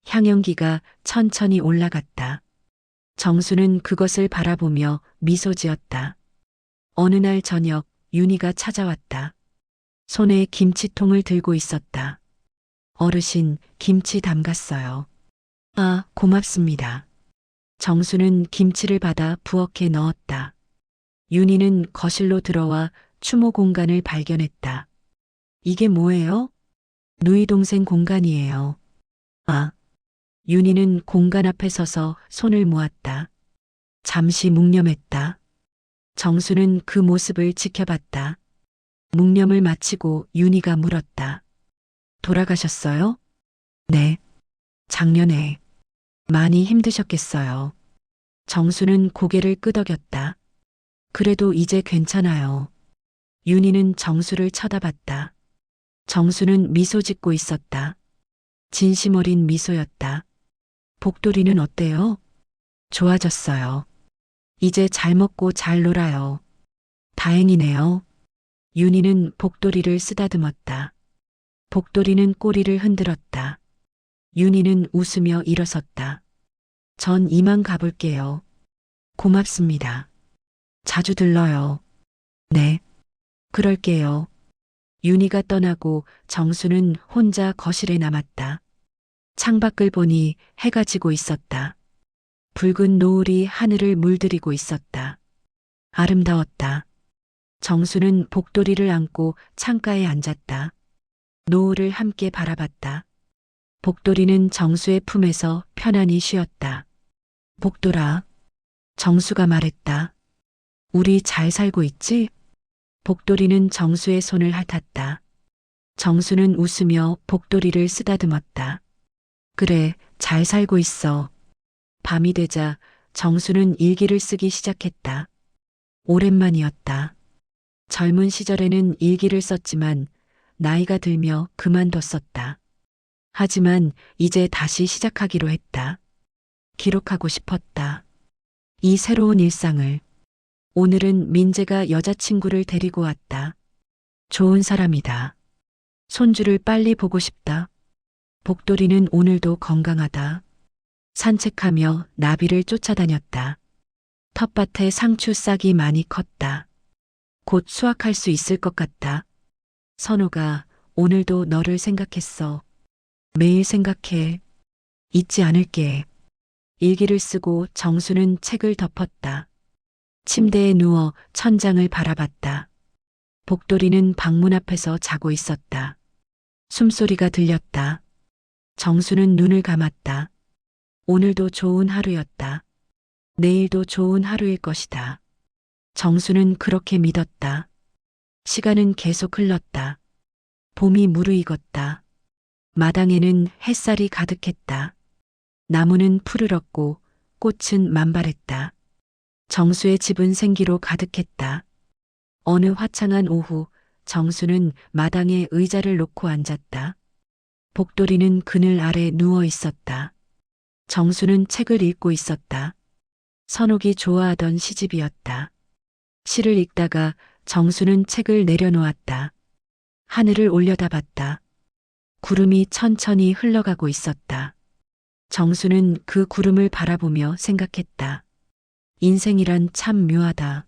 향연기가 천천히 올라갔다. 정수는 그것을 바라보며 미소 지었다. 어느 날 저녁 윤희가 찾아왔다. 손에 김치통을 들고 있었다. 어르신, 김치 담갔어요. 아, 고맙습니다. 정수는 김치를 받아 부엌에 넣었다. 윤희는 거실로 들어와 추모 공간을 발견했다. 이게 뭐예요? 누이 동생 공간이에요. 아. 윤희는 공간 앞에 서서 손을 모았다. 잠시 묵념했다. 정수는 그 모습을 지켜봤다. 묵념을 마치고 윤희가 물었다. 돌아가셨어요? 네. 작년에. 많이 힘드셨겠어요. 정수는 고개를 끄덕였다. 그래도 이제 괜찮아요. 윤희는 정수를 쳐다봤다. 정수는 미소 짓고 있었다. 진심 어린 미소였다. 복돌이는 어때요? 좋아졌어요. 이제 잘 먹고 잘 놀아요. 다행이네요. 윤희는 복돌이를 쓰다듬었다. 복돌이는 꼬리를 흔들었다. 윤희는 웃으며 일어섰다. 전 이만 가볼게요. 고맙습니다. 자주 들러요. 네. 그럴게요. 윤희가 떠나고 정수는 혼자 거실에 남았다. 창밖을 보니 해가 지고 있었다. 붉은 노을이 하늘을 물들이고 있었다. 아름다웠다. 정수는 복돌이를 안고 창가에 앉았다. 노을을 함께 바라봤다. 복돌이는 정수의 품에서 편안히 쉬었다. 복돌아, 정수가 말했다. 우리 잘 살고 있지? 복돌이는 정수의 손을 핥았다. 정수는 웃으며 복돌이를 쓰다듬었다. 그래, 잘 살고 있어. 밤이 되자 정수는 일기를 쓰기 시작했다. 오랜만이었다. 젊은 시절에는 일기를 썼지만 나이가 들며 그만뒀었다. 하지만 이제 다시 시작하기로 했다. 기록하고 싶었다. 이 새로운 일상을. 오늘은 민재가 여자친구를 데리고 왔다. 좋은 사람이다. 손주를 빨리 보고 싶다. 복돌이는 오늘도 건강하다. 산책하며 나비를 쫓아다녔다. 텃밭에 상추 싹이 많이 컸다. 곧 수확할 수 있을 것 같다. 선호가 오늘도 너를 생각했어. 매일 생각해. 잊지 않을게. 일기를 쓰고 정수는 책을 덮었다. 침대에 누워 천장을 바라봤다. 복돌이는 방문 앞에서 자고 있었다. 숨소리가 들렸다. 정수는 눈을 감았다. 오늘도 좋은 하루였다. 내일도 좋은 하루일 것이다. 정수는 그렇게 믿었다. 시간은 계속 흘렀다. 봄이 무르익었다. 마당에는 햇살이 가득했다. 나무는 푸르렀고 꽃은 만발했다. 정수의 집은 생기로 가득했다. 어느 화창한 오후 정수는 마당에 의자를 놓고 앉았다. 복돌이는 그늘 아래 누워 있었다. 정수는 책을 읽고 있었다. 선옥이 좋아하던 시집이었다. 시를 읽다가 정수는 책을 내려놓았다. 하늘을 올려다봤다. 구름이 천천히 흘러가고 있었다. 정수는 그 구름을 바라보며 생각했다. 인생이란 참 묘하다.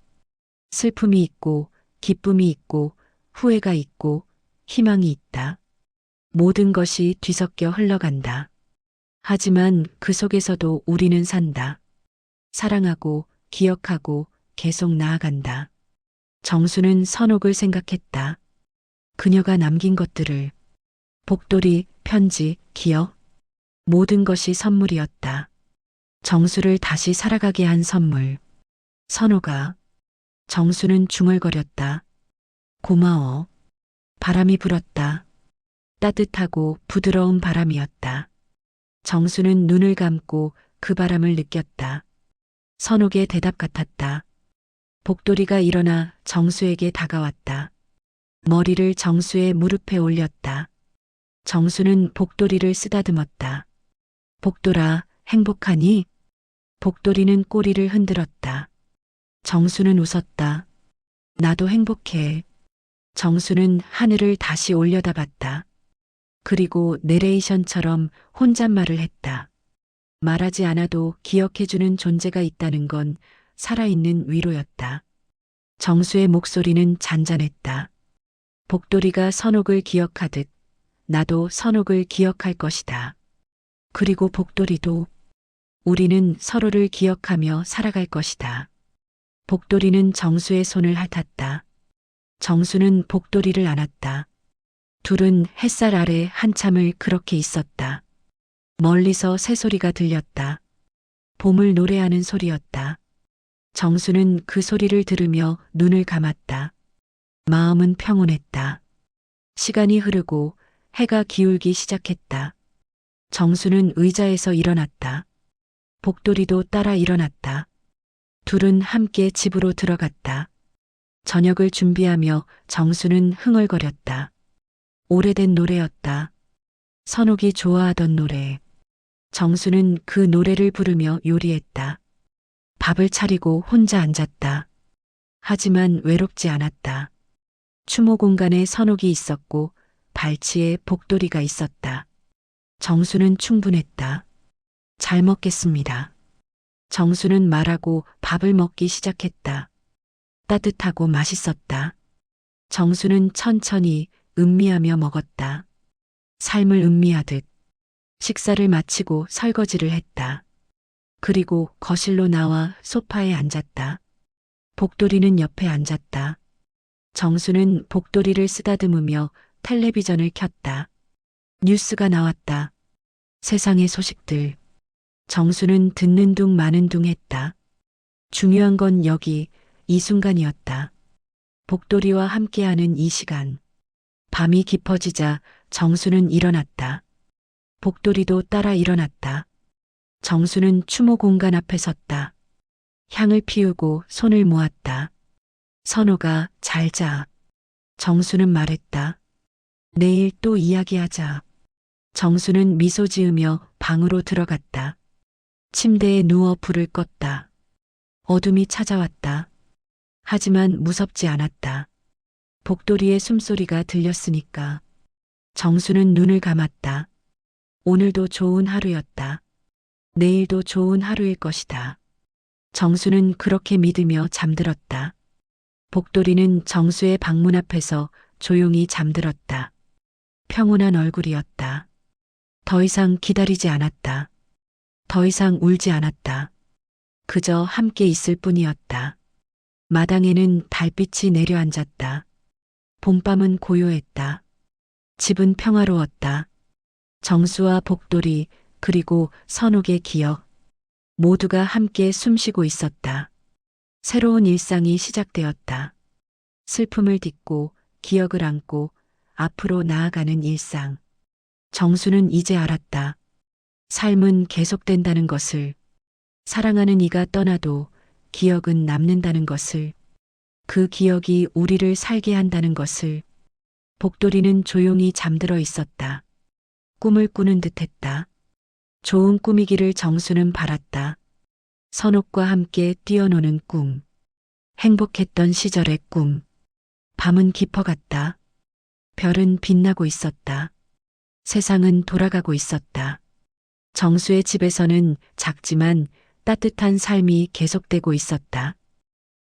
슬픔이 있고 기쁨이 있고 후회가 있고 희망이 있다. 모든 것이 뒤섞여 흘러간다. 하지만 그 속에서도 우리는 산다. 사랑하고 기억하고 계속 나아간다. 정수는 선옥을 생각했다. 그녀가 남긴 것들을. 복돌이, 편지, 기억. 모든 것이 선물이었다. 정수를 다시 살아가게 한 선물. 선호가. 정수는 중얼거렸다. 고마워. 바람이 불었다. 따뜻하고 부드러운 바람이었다. 정수는 눈을 감고 그 바람을 느꼈다. 선옥의 대답 같았다. 복돌이가 일어나 정수에게 다가왔다. 머리를 정수의 무릎에 올렸다. 정수는 복돌이를 쓰다듬었다. 복돌아, 행복하니? 복돌이는 꼬리를 흔들었다. 정수는 웃었다. 나도 행복해. 정수는 하늘을 다시 올려다봤다. 그리고 내레이션처럼 혼잣말을 했다. 말하지 않아도 기억해주는 존재가 있다는 건 살아있는 위로였다. 정수의 목소리는 잔잔했다. 복돌이가 선옥을 기억하듯 나도 선옥을 기억할 것이다. 그리고 복돌이도. 우리는 서로를 기억하며 살아갈 것이다. 복돌이는 정수의 손을 핥았다. 정수는 복돌이를 안았다. 둘은 햇살 아래 한참을 그렇게 있었다. 멀리서 새소리가 들렸다. 봄을 노래하는 소리였다. 정수는 그 소리를 들으며 눈을 감았다. 마음은 평온했다. 시간이 흐르고 해가 기울기 시작했다. 정수는 의자에서 일어났다. 복돌이도 따라 일어났다. 둘은 함께 집으로 들어갔다. 저녁을 준비하며 정수는 흥얼거렸다. 오래된 노래였다. 선옥이 좋아하던 노래. 정수는 그 노래를 부르며 요리했다. 밥을 차리고 혼자 앉았다. 하지만 외롭지 않았다. 추모 공간에 선옥이 있었고 발치에 복돌이가 있었다. 정수는 충분했다. 잘 먹겠습니다. 정수는 말하고 밥을 먹기 시작했다. 따뜻하고 맛있었다. 정수는 천천히 음미하며 먹었다. 삶을 음미하듯. 식사를 마치고 설거지를 했다. 그리고 거실로 나와 소파에 앉았다. 복돌이는 옆에 앉았다. 정수는 복돌이를 쓰다듬으며 텔레비전을 켰다. 뉴스가 나왔다. 세상의 소식들. 정수는 듣는 둥 마는 둥 했다. 중요한 건 여기, 이 순간이었다. 복돌이와 함께하는 이 시간. 밤이 깊어지자 정수는 일어났다. 복돌이도 따라 일어났다. 정수는 추모 공간 앞에 섰다. 향을 피우고 손을 모았다. 선호가 잘 자. 정수는 말했다. 내일 또 이야기하자. 정수는 미소 지으며 방으로 들어갔다. 침대에 누워 불을 껐다. 어둠이 찾아왔다. 하지만 무섭지 않았다. 복돌이의 숨소리가 들렸으니까. 정수는 눈을 감았다. 오늘도 좋은 하루였다. 내일도 좋은 하루일 것이다. 정수는 그렇게 믿으며 잠들었다. 복돌이는 정수의 방문 앞에서 조용히 잠들었다. 평온한 얼굴이었다. 더 이상 기다리지 않았다. 더 이상 울지 않았다. 그저 함께 있을 뿐이었다. 마당에는 달빛이 내려앉았다. 봄밤은 고요했다. 집은 평화로웠다. 정수와 복돌이 그리고 선옥의 기억 모두가 함께 숨쉬고 있었다. 새로운 일상이 시작되었다. 슬픔을 딛고 기억을 안고 앞으로 나아가는 일상. 정수는 이제 알았다. 삶은 계속된다는 것을, 사랑하는 이가 떠나도 기억은 남는다는 것을, 그 기억이 우리를 살게 한다는 것을. 복돌이는 조용히 잠들어 있었다. 꿈을 꾸는 듯했다. 좋은 꿈이기를 정수는 바랐다. 선옥과 함께 뛰어노는 꿈. 행복했던 시절의 꿈. 밤은 깊어갔다. 별은 빛나고 있었다. 세상은 돌아가고 있었다. 정수의 집에서는 작지만 따뜻한 삶이 계속되고 있었다.